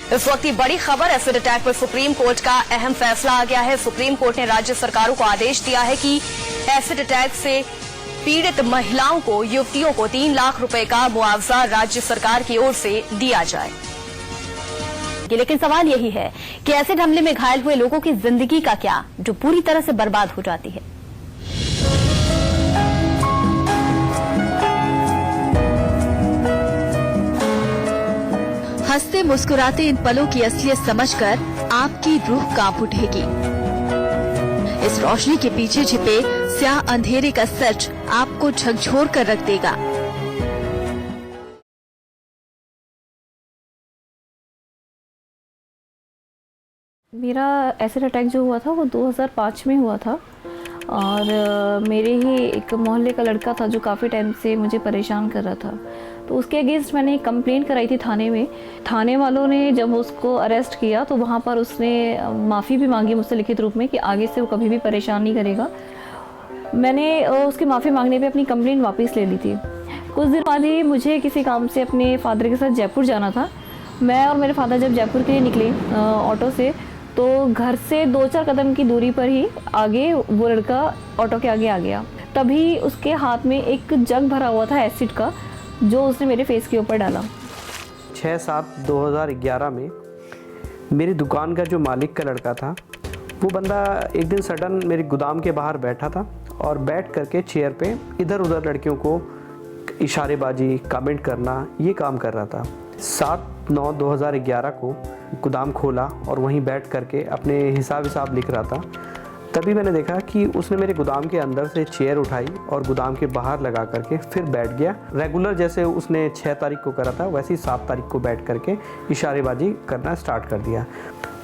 इस वक्त की बड़ी खबर, एसिड अटैक पर सुप्रीम कोर्ट का अहम फैसला आ गया है। सुप्रीम कोर्ट ने राज्य सरकारों को आदेश दिया है कि एसिड अटैक से पीड़ित महिलाओं को, युवतियों को 3 लाख रुपए का मुआवजा राज्य सरकार की ओर से दिया जाए। लेकिन सवाल यही है कि एसिड हमले में घायल हुए लोगों की जिंदगी का क्या, जो पूरी तरह से बर्बाद हो जाती है। हंसते मुस्कुराते इन पलों की असलियत समझकर आपकी रूह कांप उठेगी। इस रोशनी के पीछे छिपे स्याह अंधेरे का सच आपको झकझोर कर रख देगा। मेरा एसिड अटैक जो हुआ था वो 2005 में हुआ था और मेरे ही एक मोहल्ले का लड़का था जो काफ़ी टाइम से मुझे परेशान कर रहा था। तो उसके अगेंस्ट मैंने एक कंप्लेंट कराई थी थाने में। थाने वालों ने जब उसको अरेस्ट किया तो वहाँ पर उसने माफ़ी भी मांगी मुझसे लिखित रूप में कि आगे से वो कभी भी परेशान नहीं करेगा। मैंने उसकी माफ़ी मांगने पे अपनी कंप्लेंट वापस ले ली थी। कुछ दिन बाद ही मुझे किसी काम से अपने फादर के साथ जयपुर जाना था। मैं और मेरे फादर जब जयपुर के लिए निकले ऑटो से, तो घर से 2-4 कदम की दूरी पर ही आगे वो लड़का ऑटो के आगे आ गया। तभी उसके हाथ में एक जग भरा हुआ था एसिड का, जो उसने मेरे फेस के ऊपर डाला। 6/7/2011 में मेरी दुकान का जो मालिक का लड़का था, वो बंदा एक दिन सडन मेरे गोदाम के बाहर बैठा था और बैठ करके चेयर पे इधर उधर लड़कियों को इशारेबाजी, कमेंट करना, ये काम कर रहा था। 7/9/2011 को गोदाम खोला और वहीं बैठ करके अपने हिसाब लिख रहा था। तभी मैंने देखा कि उसने मेरे गोदाम के अंदर से चेयर उठाई और गोदाम के बाहर लगा करके फिर बैठ गया। रेगुलर जैसे उसने 6 तारीख को करा था, वैसे ही 7 तारीख को बैठ करके इशारेबाजी करना स्टार्ट कर दिया।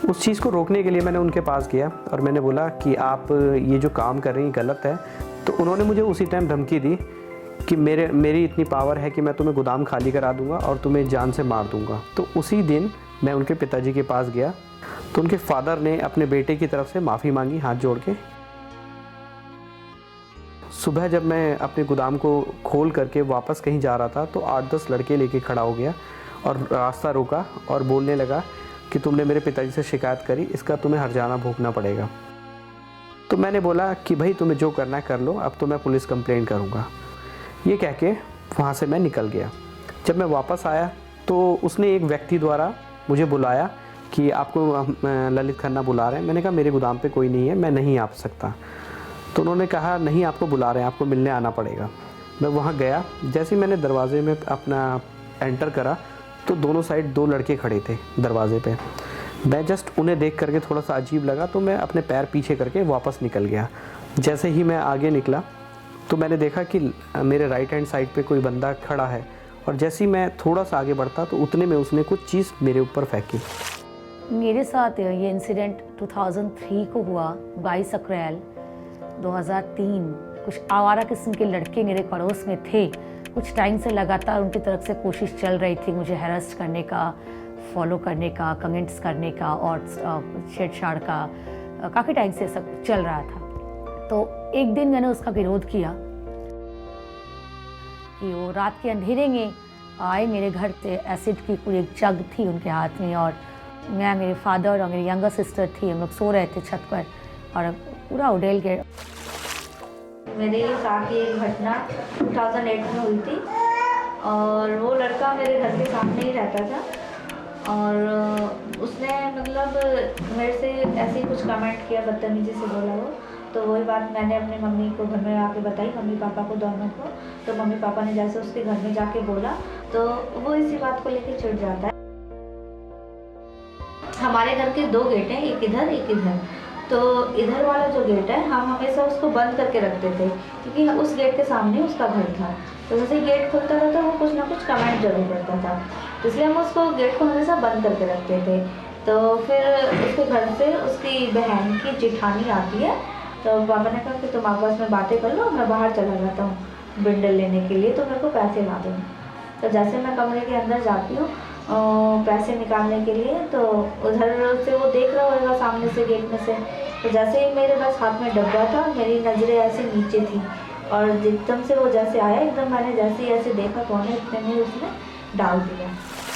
उस चीज़ को रोकने के लिए मैंने उनके पास गया और मैंने बोला कि आप ये जो काम कर रही हैं गलत है। तो उन्होंने मुझे उसी टाइम धमकी दी कि मेरी इतनी पावर है कि मैं तुम्हें गोदाम खाली करा दूंगा और तुम्हें जान से मार दूंगा। तो उसी दिन मैं उनके पिताजी के पास गया तो उनके फादर ने अपने बेटे की तरफ से माफ़ी मांगी हाथ जोड़ के। सुबह जब मैं अपने गोदाम को खोल करके वापस कहीं जा रहा था तो 8-10 लड़के लेके खड़ा हो गया और रास्ता रोका और बोलने लगा कि तुमने मेरे पिताजी से शिकायत करी, इसका तुम्हें हर्जाना भोगना पड़ेगा। तो मैंने बोला कि भाई तुम्हें जो करना है कर लो, अब तो मैं पुलिस कंप्लेंट करूँगा। ये कह के वहाँ से मैं निकल गया। जब मैं वापस आया तो उसने एक व्यक्ति द्वारा मुझे बुलाया कि आपको ललित खन्ना बुला रहे हैं। मैंने कहा मेरे गोदाम पे कोई नहीं है, मैं नहीं आ सकता। तो उन्होंने कहा नहीं, आपको बुला रहे हैं, आपको मिलने आना पड़ेगा। मैं वहाँ गया। जैसे ही मैंने दरवाजे में अपना एंटर करा तो दोनों साइड 2 लड़के खड़े थे दरवाजे पे। मैं जस्ट उन्हें देख करके थोड़ा सा अजीब लगा तो मैं अपने पैर पीछे करके वापस निकल गया। जैसे ही मैं आगे निकला तो मैंने देखा कि मेरे राइट हैंड साइड पे कोई बंदा खड़ा है और जैसे ही मैं थोड़ा सा आगे बढ़ता तो उतने में उसने कुछ चीज़ मेरे ऊपर फेंकी। मेरे साथ ये इंसिडेंट 2003 को हुआ। 22 अप्रैल 2003 कुछ आवारा किस्म के लड़के मेरे पड़ोस में थे। कुछ टाइम से लगातार उनकी तरफ से कोशिश चल रही थी मुझे हैरेस करने का, फॉलो करने का, कमेंट्स करने का और छेड़छाड़ का। काफ़ी टाइम से सब चल रहा था। तो एक दिन मैंने उसका विरोध किया कि वो रात के अंधेरे में आए मेरे घर पे। एसिड की पूरी एक जग थी उनके हाथ में और मैं, मेरे फादर और मेरी यंगर सिस्टर थी, हम लोग सो रहे थे छत पर और पूरा उड़ेल गया। मेरे साथ ये घटना 2008 में हुई थी और वो लड़का मेरे घर के सामने ही रहता था और उसने मतलब मेरे से ऐसे ही कुछ कमेंट किया, बदतमीजी से बोला वो। तो वही बात मैंने अपनी मम्मी को घर में आके बताई, मम्मी पापा को, दोनों को। तो मम्मी पापा ने जैसे उसके घर में जाके बोला तो वो इसी बात को लेके चिढ़ जाता है। हमारे घर के 2 गेट हैं, एक इधर एक इधर। तो इधर वाला जो गेट है हम हमेशा उसको बंद करके रखते थे क्योंकि उस गेट के सामने उसका घर था। तो जैसे गेट खुलता था तो वो कुछ ना कुछ कमेंट जरूर करता था, तो इसलिए हम उसको गेट को हमेशा बंद करके रखते थे। तो फिर उसके घर से उसकी बहन की जेठानी आती है। तो पापा ने कहा कि तुम आपस में बातें कर लो, मैं बाहर चला जाता हूँ बिंडल लेने के लिए, तो मेरे को पैसे ला दो। तो जैसे मैं कमरे के अंदर जाती हूँ पैसे निकालने के लिए, तो उधर से वो देख रहा होगा सामने से गेट में से। तो जैसे ही मेरे पास हाथ में डब्बा था, मेरी नज़रें ऐसे नीचे थी और एकदम से वो जैसे आया, एकदम मैंने जैसे ही ऐसे देखा कौन है, इतने में उसने डाल दिया।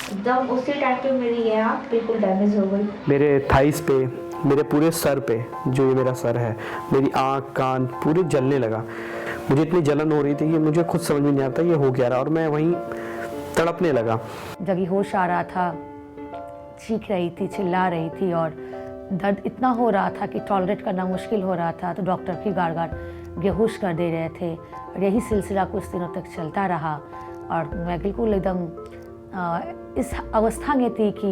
एकदम उसी टाइम पे मेरी ये आँख बिल्कुल डैमेज हो गई। मेरे थाइस पे, मेरे पूरे सर पे, जो ये मेरा सर है, मेरी आँख कान पूरे जलने लगा। मुझे इतनी जलन हो रही थी कि मुझे खुद समझ में नहीं आता ये हो क्या रहा, और मैं वहीं तड़पने लगा। जब होश आ रहा था, चीख रही थी, चिल्ला रही थी और दर्द इतना हो रहा था कि टॉलरेट करना मुश्किल हो रहा था, तो डॉक्टर भी गार गार बेहोश कर दे रहे थे। और यही सिलसिला कुछ दिनों तक चलता रहा और मैं बिल्कुल एकदम इस अवस्था में थी कि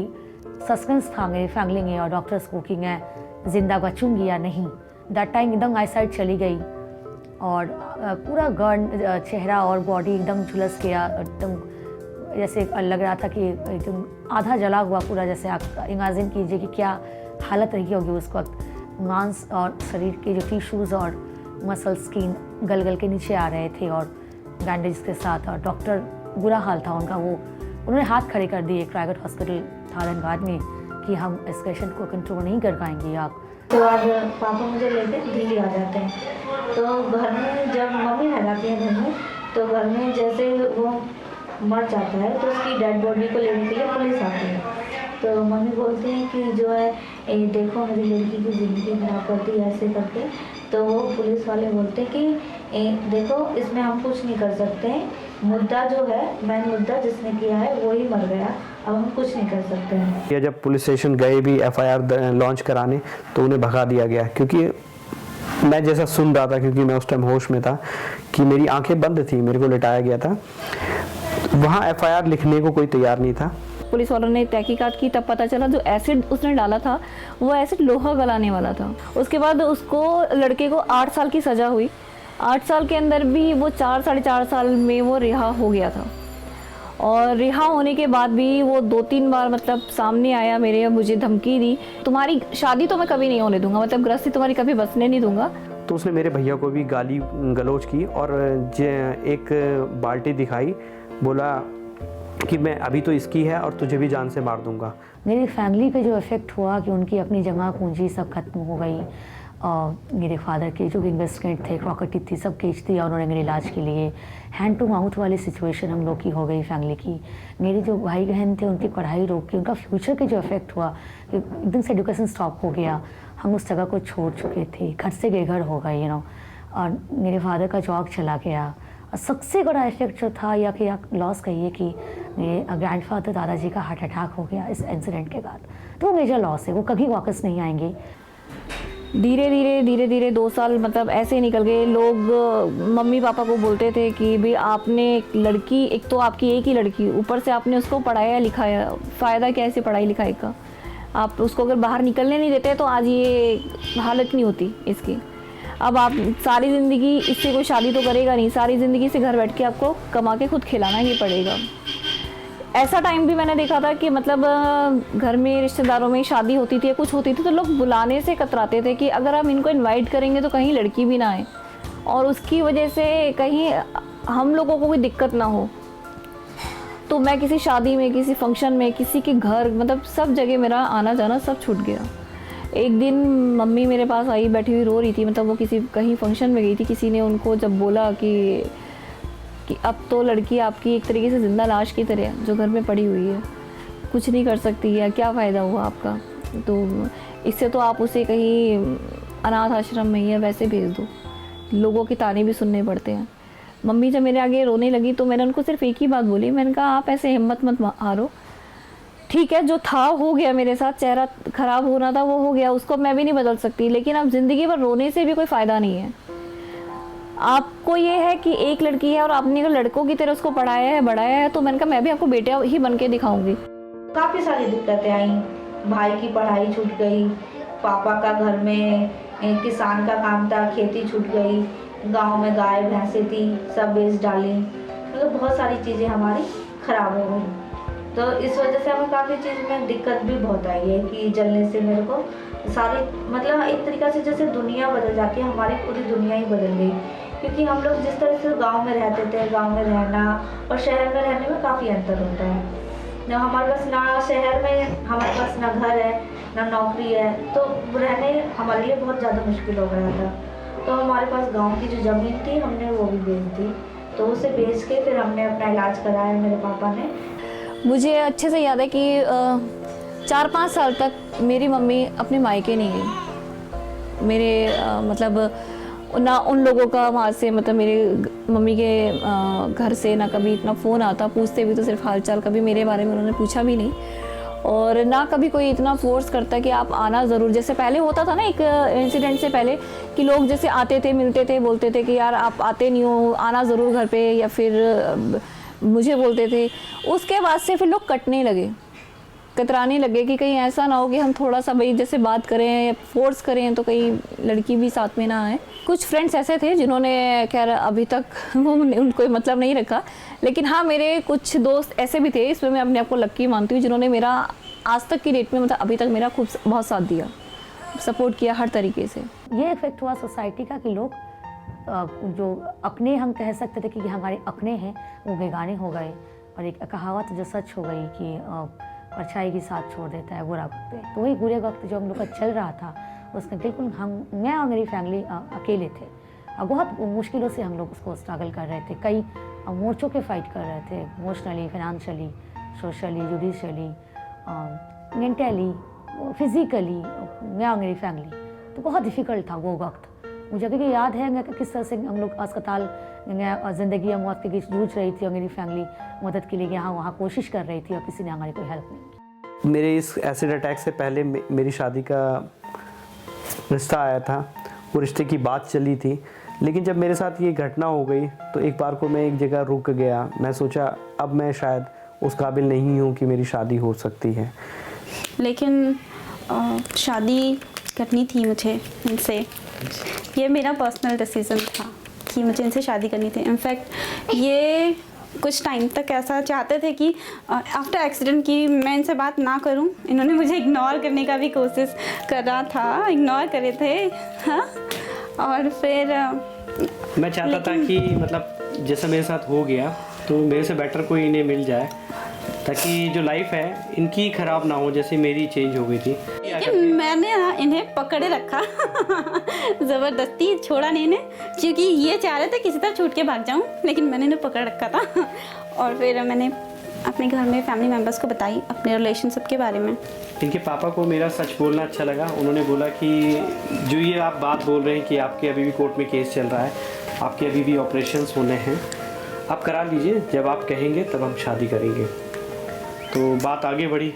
सस्पेंस था मेरी फैमिली में और डॉक्टर्स को कि मैं ज़िंदा बचूंगी या नहीं। दैट टाइम एकदम आईसाइट चली गई और पूरा गर्न चेहरा और बॉडी एकदम झुलस गया, एकदम जैसे लग रहा था कि एकदम आधा जला हुआ पूरा। जैसे आप इमेजिन कीजिए कि क्या हालत रही होगी उस वक्त। मांस और शरीर के जो टिश्यूज़ और मसल स्किन गल गल के नीचे आ रहे थे और बैंडेज के साथ। और डॉक्टर बुरा हाल था उनका, वो उन्होंने हाथ खड़े कर दिए प्राइवेट हॉस्पिटल था धनबाद में कि हम इस पेशेंट को कंट्रोल नहीं कर पाएंगे आप। तो आज पापा मुझे लेकर दिल्ली आ जाते हैं। तो घर में जब मम्मी रह जाती है घर में, तो घर में जैसे वो मर जाता है तो उसकी डेड बॉडी को लेने के लिए पुलिस आती है। तो मम्मी बोलती हैं कि जो है देखो मेरी लड़की की ज़िंदगी खराब कर दी ऐसे करके। तो वो पुलिस वाले बोलते हैं कि देखो इसमें हम कुछ नहीं कर सकते हैं, मुद्दा जो है मेन मुद्दा जिसने किया है वो ही मर गया, अब हम कुछ नहीं कर सकते हैं। या जब पुलिस स्टेशन गए भी FIR लॉन्च कराने तो उन्हें भगा दिया गया, क्योंकि मैं जैसा सुन रहा था, क्योंकि मैं उस टाइम होश में था, कि मेरी आंखें बंद थी, मेरे को लिटाया गया था। वहाँ FIR लिखने को कोई तैयार नहीं था। पुलिस वालों ने तहकीकात की, तब पता चला जो एसिड उसने डाला था वो एसिड लोहा गलाने वाला था। उसके बाद उसको, लड़के को 8 साल की सज़ा हुई। 8 साल के अंदर भी वो 4 साढ़े 4 साल में वो रिहा हो गया था। और रिहा होने के बाद भी वो 2-3 बार मतलब सामने आया मेरे, मुझे धमकी दी, तुम्हारी शादी तो मैं कभी नहीं होने दूंगा, मतलब गृहस्थी तुम्हारी कभी बसने नहीं दूंगा। तो उसने मेरे भैया को भी गाली गलौज की और एक बाल्टी दिखाई, बोला कि मैं अभी तो इसकी है और तुझे भी जान से मार दूंगा। मेरी फैमिली पे जो इफ़ेक्ट हुआ कि उनकी अपनी जमा पूंजी सब खत्म हो गई। मेरे फादर के जो इन्वेस्टमेंट थे, प्रॉपर्टी थी, सब बेच दिया उन्होंने मेरे इलाज के लिए। हैंड टू माउथ वाली सिचुएशन हम लोग की हो गई फैमिली की। मेरे जो भाई बहन थे उनकी पढ़ाई रोक के, उनका फ्यूचर के जो इफेक्ट हुआ, एकदम से एजुकेशन स्टॉप हो गया। हम उस जगह को छोड़ चुके थे, घर से बेघर हो गए यू नो। और मेरे फादर का जॉब चला गया। और सबसे बड़ा इफेक्ट जो था, या कि लॉस कहिए कि मेरे ग्रैंडफादर दादाजी का हार्ट अटैक हो गया इस इंसिडेंट के बाद। तो वो मेजर लॉस है, वो कभी वापस नहीं आएंगे। धीरे धीरे 2 साल मतलब ऐसे निकल गए। लोग मम्मी पापा को बोलते थे कि भाई आपने एक लड़की, एक तो आपकी एक ही लड़की, ऊपर से आपने उसको पढ़ाया लिखाया, फ़ायदा क्या है पढ़ाई लिखाई का? आप उसको अगर बाहर निकलने नहीं देते तो आज ये हालत नहीं होती इसकी। अब आप सारी ज़िंदगी इससे कोई शादी तो करेगा नहीं, सारी ज़िंदगी से घर बैठ के आपको कमा के खुद खिलाना ही पड़ेगा। ऐसा टाइम भी मैंने देखा था कि मतलब घर में रिश्तेदारों में शादी होती थी या कुछ होती थी तो लोग बुलाने से कतराते थे कि अगर हम इनको इनवाइट करेंगे तो कहीं लड़की भी ना आए और उसकी वजह से कहीं हम लोगों को कोई दिक्कत ना हो। तो मैं किसी शादी में, किसी फंक्शन में, किसी के घर, मतलब सब जगह मेरा आना जाना सब छूट गया। एक दिन मम्मी मेरे पास आई, बैठी हुई रो रही थी, मतलब वो किसी कहीं फंक्शन में गई थी। किसी ने उनको जब बोला कि अब तो लड़की आपकी एक तरीके से ज़िंदा लाश की तरह जो घर में पड़ी हुई है, कुछ नहीं कर सकती है, क्या फ़ायदा हुआ आपका? तो इससे तो आप उसे कहीं अनाथ आश्रम में या वैसे भेज दो। लोगों के ताने भी सुनने पड़ते हैं। मम्मी जब मेरे आगे रोने लगी तो मैंने उनको सिर्फ एक ही बात बोली, मैंने कहा आप ऐसे हिम्मत मत हारो, ठीक है जो था हो गया, मेरे साथ चेहरा ख़राब होना था वो हो गया, उसको मैं भी नहीं बदल सकती, लेकिन अब ज़िंदगी भर रोने से भी कोई फ़ायदा नहीं है। आपको ये है कि एक लड़की है और आपने अगर लड़कों की तरह उसको पढ़ाया है, बढ़ाया है, तो मैंने कहा मैं भी आपको बेटा ही बन के दिखाऊंगी। काफ़ी सारी दिक्कतें आई, भाई की पढ़ाई छूट गई, पापा का घर में किसान का काम था, खेती छूट गई, गांव में गाय भैंसें थी सब बेच डाली, मतलब बहुत सारी चीज़ें हमारी ख़राब हो गई। तो इस वजह से हमें काफ़ी चीज़ में दिक्कत भी बहुत आई है कि जलने से मेरे को सारी, मतलब एक तरीक़ा से जैसे दुनिया बदल जाती है, हमारी पूरी दुनिया ही बदल गई। क्योंकि हम लोग जिस तरह से गांव में रहते थे, गांव में रहना और शहर में रहने में काफ़ी अंतर होता है। ना हमारे पास, ना शहर में हमारे पास ना घर है ना नौकरी है, तो रहने हमारे लिए बहुत ज़्यादा मुश्किल हो गया था। तो हमारे पास गांव की जो ज़मीन थी हमने वो भी बेच दी, तो उसे बेच के फिर हमने अपना इलाज कराया मेरे पापा ने। मुझे अच्छे से याद है कि 4-5 साल तक मेरी मम्मी अपने मायके नहीं गई। मेरे मतलब ना उन लोगों का वहाँ से, मतलब मेरे मम्मी के घर से ना कभी इतना फ़ोन आता, पूछते भी तो सिर्फ हालचाल, कभी मेरे बारे में उन्होंने पूछा भी नहीं। और ना कभी कोई इतना फोर्स करता कि आप आना ज़रूर, जैसे पहले होता था ना एक इंसिडेंट से पहले कि लोग जैसे आते थे, मिलते थे, बोलते थे कि यार आप आते नहीं हो, आना ज़रूर घर पे, या फिर मुझे बोलते थे। उसके बाद से फिर लोग कटने लगे, कतराने लगे कि कहीं ऐसा ना हो कि हम थोड़ा सा भाई जैसे बात करें या फोर्स करें तो कहीं लड़की भी साथ में ना आए। कुछ फ्रेंड्स ऐसे थे जिन्होंने खैर अभी तक उनको मतलब नहीं रखा, लेकिन हाँ मेरे कुछ दोस्त ऐसे भी थे, इसमें मैं अपने आप को लक्की मानती हूँ, जिन्होंने मेरा आज तक की डेट में मतलब अभी तक मेरा खूब बहुत साथ दिया, सपोर्ट किया हर तरीके से। ये इफेक्ट हुआ सोसाइटी का कि लोग जो अपने हम कह सकते थे कि हमारे अपने हैं वो बेगाने हो गए, और एक कहावत जो सच हो गई कि परछाई के साथ छोड़ देता है बुरा वक्त। तो वही बुरे वक्त जो हम लोग का चल रहा था उसमें बिल्कुल मैं और मेरी फैमिली अकेले थे, और बहुत मुश्किलों से हम लोग उसको स्ट्रगल कर रहे थे। कई मोर्चों के फाइट कर रहे थे, emotionally, financially, socially, judicially, mentally, physically, मैं और मेरी फैमिली। तो बहुत डिफ़िकल्ट था वो वक्त। मुझे अभी याद है कि किस तरह से हम लोग अस्पताल ज़िंदगी और मौत के बीच जूझ रही थी, और मेरी फैमिली मदद के लिए यहाँ वहाँ कोशिश कर रही थी, और किसी ने हमारी कोई हेल्प नहीं की। मेरे इस एसिड अटैक से पहले मेरी शादी का रिश्ता आया था, वो रिश्ते की बात चली थी, लेकिन जब मेरे साथ ये घटना हो गई तो एक बार को मैं एक जगह रुक गया। मैं सोचा अब मैं शायद उस काबिल नहीं हूँ कि मेरी शादी हो सकती है। लेकिन शादी करनी थी मुझे इनसे, ये मेरा पर्सनल डिसीज़न था कि मुझे इनसे शादी करनी थी। इनफैक्ट ये कुछ टाइम तक ऐसा चाहते थे कि आफ्टर एक्सीडेंट की मैं इनसे बात ना करूं। इन्होंने मुझे इग्नोर करने का भी कोशिश कर रहा था, इग्नोर करे थे। हाँ, और फिर मैं चाहता था कि मतलब जैसा मेरे साथ हो गया तो मेरे से बेटर कोई इन्हें मिल जाए, ताकि जो लाइफ है इनकी ख़राब ना हो जैसे मेरी चेंज हो गई थी। लेकिन मैंने ना इन्हें पकड़े रखा ज़बरदस्ती छोड़ा नहीं इन्हें, क्योंकि ये चाह रहे थे किसी तरह छूट के भाग जाऊं, लेकिन मैंने इन्हें पकड़ रखा था। और फिर मैंने अपने घर में फैमिली मेम्बर्स को बताई अपने रिलेशनशिप के बारे में। इनके पापा को मेरा सच बोलना अच्छा लगा। उन्होंने बोला कि जो ये आप बात बोल रहे हैं कि आपके अभी भी कोर्ट में केस चल रहा है, आपके अभी भी ऑपरेशंस होने हैं, आप करा लीजिए, जब आप कहेंगे तब हम शादी करेंगे। तो बात आगे बढ़ी।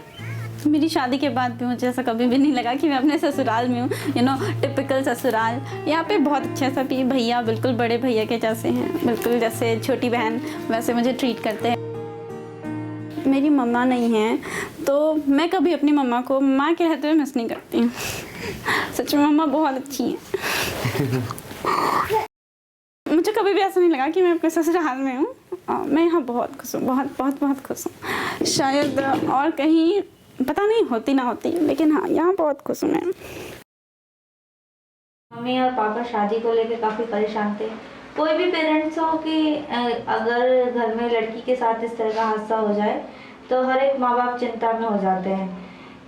मेरी शादी के बाद भी मुझे ऐसा कभी भी नहीं लगा कि मैं अपने ससुराल में हूँ। टिपिकल ससुराल। यहाँ पे बहुत अच्छा सा भी भैया बिल्कुल बड़े भैया के जैसे हैं, बिल्कुल जैसे छोटी बहन वैसे मुझे ट्रीट करते हैं। मेरी मम्मा नहीं है तो मैं कभी अपनी मम्मा को माँ के रहते हुए मिस नहीं करती हूँ। सच में मम्मा बहुत अच्छी हैं। मुझे कभी भी ऐसा नहीं लगा कि मैं अपने ससुराल में हूँ। मैं यहाँ बहुत खुश हूँ, बहुत बहुत बहुत खुश हूँ। शायद और कहीं पता नहीं होती ना होती, लेकिन हाँ यहाँ बहुत खुश हूँ मैं। मम्मी और पापा शादी को लेकर काफ़ी परेशान थे। कोई भी पेरेंट्स हो कि अगर घर में लड़की के साथ इस तरह का हादसा हो जाए तो हर एक माँ बाप चिंता में हो जाते हैं,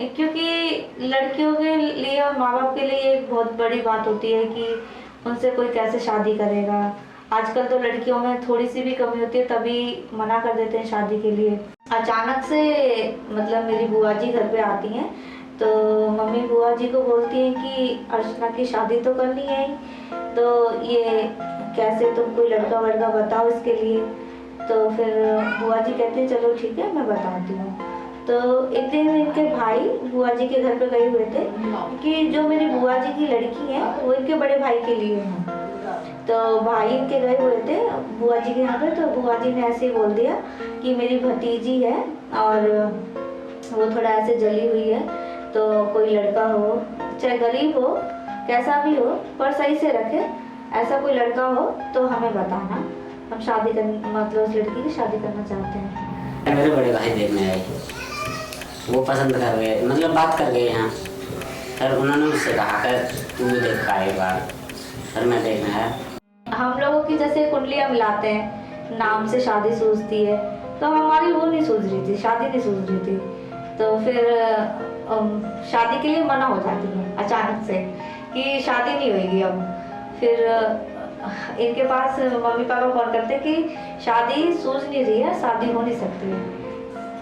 क्योंकि लड़कियों के लिए और माँ बाप के लिए एक बहुत बड़ी बात होती है कि उनसे कोई कैसे शादी करेगा। आजकल तो लड़कियों में थोड़ी सी भी कमी होती है तभी मना कर देते हैं शादी के लिए। अचानक से मतलब मेरी बुआ जी घर पे आती हैं तो मम्मी बुआ जी को बोलती हैं कि अर्चना की शादी तो करनी है, तो ये कैसे, तुम कोई लड़का वड़का बताओ इसके लिए। तो फिर बुआ जी कहते हैं चलो ठीक है मैं बताती हूँ। तो एक दिन इनके भाई बुआ जी के घर पे गए हुए थे कि जो मेरी बुआ जी की लड़की है वो इनके बड़े भाई के लिए है। तो भाई इनके गए हुए थे बुआ जी के यहाँ पे, तो बुआ जी ने ऐसे ही बोल दिया कि मेरी भतीजी है और वो थोड़ा ऐसे जली हुई है, तो कोई लड़का हो चाहे गरीब हो कैसा भी हो पर सही से रखे, ऐसा कोई लड़का हो तो हमें बताना, हम शादी कर मतलब उस लड़की की शादी करना चाहते हैं। मेरे बड़े भाई देखने आए, वो पसंद कर गए, मतलब बात कर गए यहाँ। फिर उन्होंने मुझसे कहा कर तू देखा एक बार, फिर मैं देखना है। हम लोगों की जैसे कुंडलियाँ मिलाते हैं, नाम से शादी सूझती है, तो हमारी वो नहीं सूझ रही थी, शादी नहीं सूझ रही थी। तो फिर शादी के लिए मना हो जाती है अचानक से कि शादी नहीं होगी अब। फिर इनके पास मम्मी पापा फोन करते कि शादी सूझ नहीं रही है, शादी हो नहीं सकती है।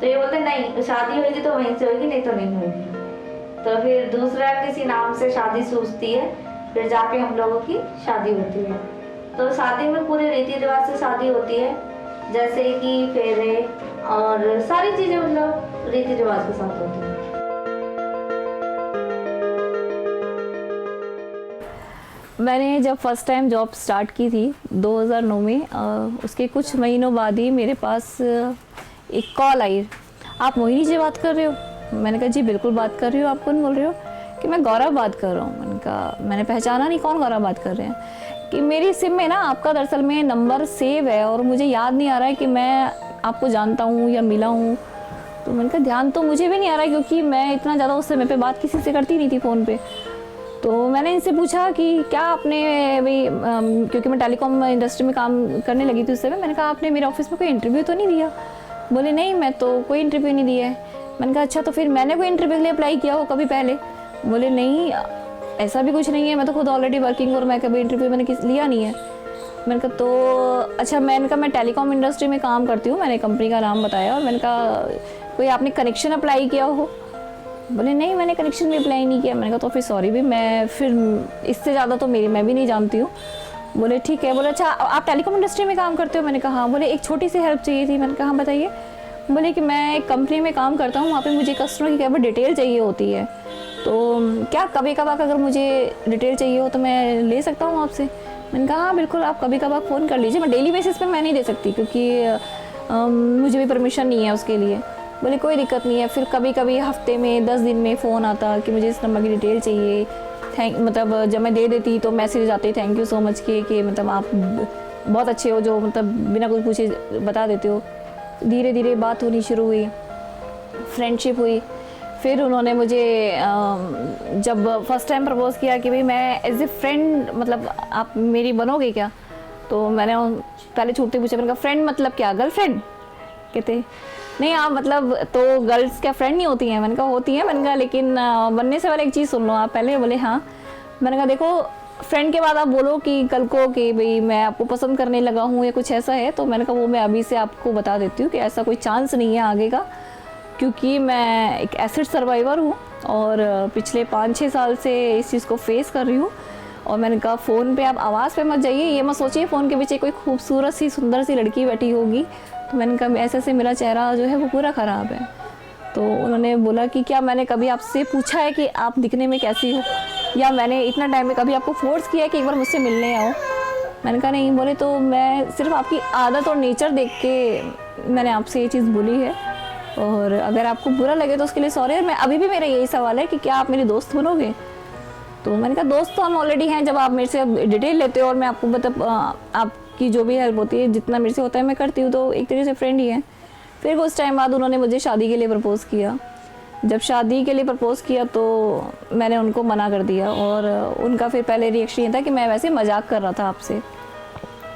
तो ये बोलते नहीं, शादी होगी तो वहीं से होगी, नहीं तो नहीं होगी। तो फिर दूसरा किसी नाम से शादी सूझती है, फिर जाके हम लोगों की शादी होती है। तो शादी में पूरे रीति रिवाज से शादी होती है, जैसे कि फेरे और सारी चीजें मतलब रीति रिवाज के साथ होती है। मैंने जब फर्स्ट टाइम जॉब स्टार्ट की थी 2009 में, उसके कुछ महीनों बाद ही मेरे पास एक कॉल आई, आप मोहिनी जी बात कर रहे हो? मैंने कहा जी बिल्कुल बात कर रही हूँ, आप कौन बोल रहे हो? कि मैं गौरव बात कर रहा हूँ। मैंने कहा, मैंने पहचाना नहीं कौन गौरव बात कर रहे हैं। कि मेरी सिम में ना आपका दरअसल में नंबर सेव है और मुझे याद नहीं आ रहा है कि मैं आपको जानता हूँ या मिला हूँ। तो मैंने कहा ध्यान तो मुझे भी नहीं आ रहा है, क्योंकि मैं इतना ज़्यादा उस समय पे बात किसी से करती नहीं थी फ़ोन पे। तो मैंने इनसे पूछा कि क्या आपने भाई, क्योंकि मैं टेलीकॉम इंडस्ट्री में काम करने लगी थी उस समय, मैंने कहा आपने मेरे ऑफिस में कोई इंटरव्यू तो नहीं दिया? बोले नहीं, मैं तो कोई इंटरव्यू नहीं दिया है। मैंने कहा अच्छा, तो फिर मैंने कोई इंटरव्यू के लिए अप्लाई किया हो कभी पहले? बोले नहीं, ऐसा भी कुछ नहीं है, मैं तो खुद ऑलरेडी वर्किंग और मैं कभी इंटरव्यू मैंने लिया नहीं है। मैंने कहा तो अच्छा, मैंने कहा मैं टेलीकॉम इंडस्ट्री में काम करती हूँ, मैंने कंपनी का नाम बताया। और मैंने कहा कोई आपने कनेक्शन अप्लाई किया हो? बोले नहीं, मैंने कनेक्शन भी अप्लाई नहीं किया। मैंने कहा तो फिर सॉरी भी, मैं फिर इससे ज़्यादा तो मैं भी नहीं जानती हूँ। बोले ठीक है। बोले अच्छा, आप टेलीकॉम इंडस्ट्री में काम करते हो? मैंने कहा हाँ। बोले एक छोटी सी हेल्प चाहिए थी। मैंने कहा हाँ बताइए। बोले कि मैं एक कंपनी में काम करता हूँ, वहाँ पे मुझे कस्टमर की केवल डिटेल चाहिए होती है, तो क्या कभी कभार अगर मुझे डिटेल चाहिए हो तो मैं ले सकता हूँ आपसे? मैंने कहा हाँ बिल्कुल, आप कभी कभार फ़ोन कर लीजिए, मैं डेली बेसिस पे मैं नहीं दे सकती, क्योंकि मुझे भी परमिशन नहीं है उसके लिए। बोले कोई दिक्कत नहीं है। फिर कभी कभी हफ्ते में 10 दिन में फ़ोन आता कि मुझे इस नंबर की डिटेल चाहिए। मतलब जब मैं दे देती तो मैसेज आते थैंक यू सो मच कि मतलब आप बहुत अच्छे हो, जो मतलब बिना कुछ पूछे बता देते हो। धीरे धीरे बात होनी शुरू हुई, फ्रेंडशिप हुई। फिर उन्होंने मुझे जब फर्स्ट टाइम प्रपोज किया कि भाई मैं एज ए फ्रेंड, मतलब आप मेरी बनोगे क्या? तो मैंने पहले छूटते पूछा, मैंने कहा फ्रेंड मतलब क्या, गर्लफ्रेंड? कहते नहीं आप मतलब तो गर्ल्स क्या फ्रेंड नहीं होती हैं? मैंने कहा होती हैं। मैंने कहा लेकिन बनने से पहले एक चीज़ सुन लो आप पहले। बोले हाँ। मैंने कहा देखो, फ्रेंड के बाद आप बोलो कि कल को कि भाई मैं आपको पसंद करने लगा हूँ या कुछ ऐसा है, तो मैंने कहा वो मैं अभी से आपको बता देती हूँ कि ऐसा कोई चांस नहीं है आगे का, क्योंकि मैं एक एसिड सर्वाइवर हूँ और पिछले 5-6 साल से इस चीज़ को फेस कर रही हूँ। और मैंने कहा फ़ोन पे आप आवाज़ पे मत जाइए, ये मत सोचिए फ़ोन के पीछे कोई खूबसूरत सी सुंदर सी लड़की बैठी होगी। तो मैंने कहा ऐसे से मेरा चेहरा जो है वो पूरा ख़राब है। तो उन्होंने बोला कि क्या मैंने कभी आपसे पूछा है कि आप दिखने में कैसी हो, या मैंने इतना टाइम में कभी आपको फोर्स किया है कि एक बार मुझसे मिलने आओ? मैंने कहा नहीं। बोले तो मैं सिर्फ आपकी आदत और नेचर देख के मैंने आपसे ये चीज़ बोली है, और अगर आपको बुरा लगे तो उसके लिए सॉरी। और मैं अभी भी मेरा यही सवाल है कि क्या आप मेरे दोस्त बनोगे? तो मैंने कहा दोस्त तो हम ऑलरेडी हैं, जब आप मेरे से डिटेल लेते हो और मैं आपको मतलब आपकी जो भी हेल्प होती है, जितना मेरे से होता है मैं करती हूँ, तो एक तरीके से फ्रेंड ही है। फिर कुछ टाइम बाद उन्होंने मुझे शादी के लिए प्रपोज़ किया। जब शादी के लिए प्रपोज़ किया तो मैंने उनको मना कर दिया, और उनका फिर पहले रिएक्शन ये था कि मैं वैसे मजाक कर रहा था आपसे,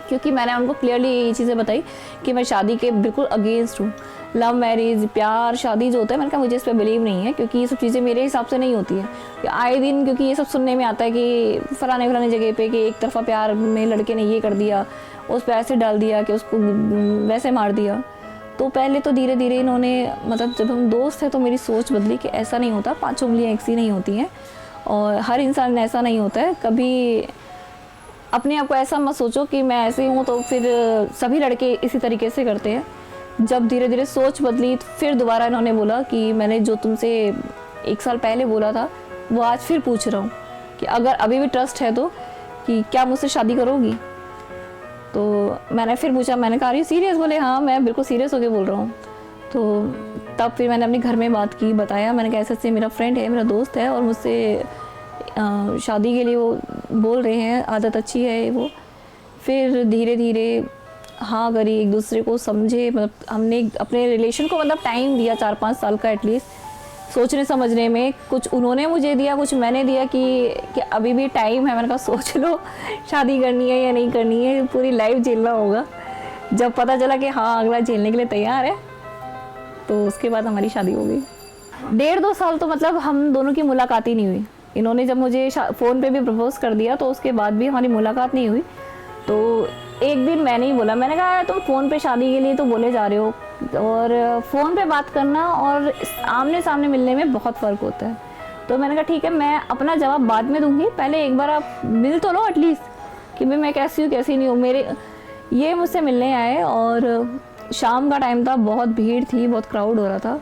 क्योंकि मैंने उनको क्लियरली ये चीज़ें बताई कि मैं शादी के बिल्कुल अगेंस्ट हूँ। लव मैरिज, प्यार, शादी जो होता है, मैंने कहा मुझे इस पर बिलीव नहीं है, क्योंकि ये सब चीज़ें मेरे हिसाब से नहीं होती है। आए दिन क्योंकि ये सब सुनने में आता है कि फलाने जगह पे कि एक तरफा प्यार में लड़के ने ये कर दिया, उस पर ऐसे डाल दिया कि उसको वैसे मार दिया। तो पहले तो धीरे धीरे इन्होंने, मतलब जब हम दोस्त हैं तो मेरी सोच बदली कि ऐसा नहीं होता, 5 उंगलियां एक सी नहीं होती हैं, और हर इंसान ऐसा नहीं होता है। कभी अपने आप को ऐसा मत सोचो कि मैं ऐसे हूँ तो फिर सभी लड़के इसी तरीके से करते हैं। जब धीरे धीरे सोच बदली, फिर दोबारा इन्होंने बोला कि मैंने जो तुमसे 1 साल पहले बोला था वो आज फिर पूछ रहा हूँ कि अगर अभी भी ट्रस्ट है तो कि क्या मुझसे शादी करोगी? तो मैंने फिर पूछा, मैंने कहा यू सीरियस? बोले हाँ मैं बिल्कुल सीरियस होकर बोल रहा हूँ। तो तब फिर मैंने अपने घर में बात की, बताया। मैंने कहा ऐसे मेरा फ्रेंड है, मेरा दोस्त है, और मुझसे शादी के लिए वो बोल रहे हैं, आदत अच्छी है वो। फिर धीरे धीरे हाँ करी, एक दूसरे को समझे, मतलब हमने अपने रिलेशन को मतलब टाइम दिया 4-5 साल का एटलीस्ट, सोचने समझने में। कुछ उन्होंने मुझे दिया, कुछ मैंने दिया कि अभी भी टाइम है। मैंने कहा सोच लो शादी करनी है या नहीं करनी है, पूरी लाइफ झेलना होगा। जब पता चला कि हाँ अगला झेलने के लिए तैयार है, तो उसके बाद हमारी शादी हो गई। 1.5-2 साल तो मतलब हम दोनों की मुलाकात ही नहीं हुई। इन्होंने जब मुझे फ़ोन पे भी प्रपोज़ कर दिया तो उसके बाद भी हमारी मुलाकात नहीं हुई। तो एक दिन मैंने ही बोला, मैंने कहा तुम फ़ोन पे शादी के लिए तो बोले जा रहे हो, और फ़ोन पे बात करना और आमने सामने मिलने में बहुत फ़र्क होता है। तो मैंने कहा ठीक है, मैं अपना जवाब बाद में दूंगी, पहले एक बार आप मिल तो लो एटलीस्ट कि भाई मैं कैसी हूँ कैसी नहीं हूँ। मेरे ये मुझसे मिलने आए और शाम का टाइम था, बहुत भीड़ थी, बहुत क्राउड हो रहा था।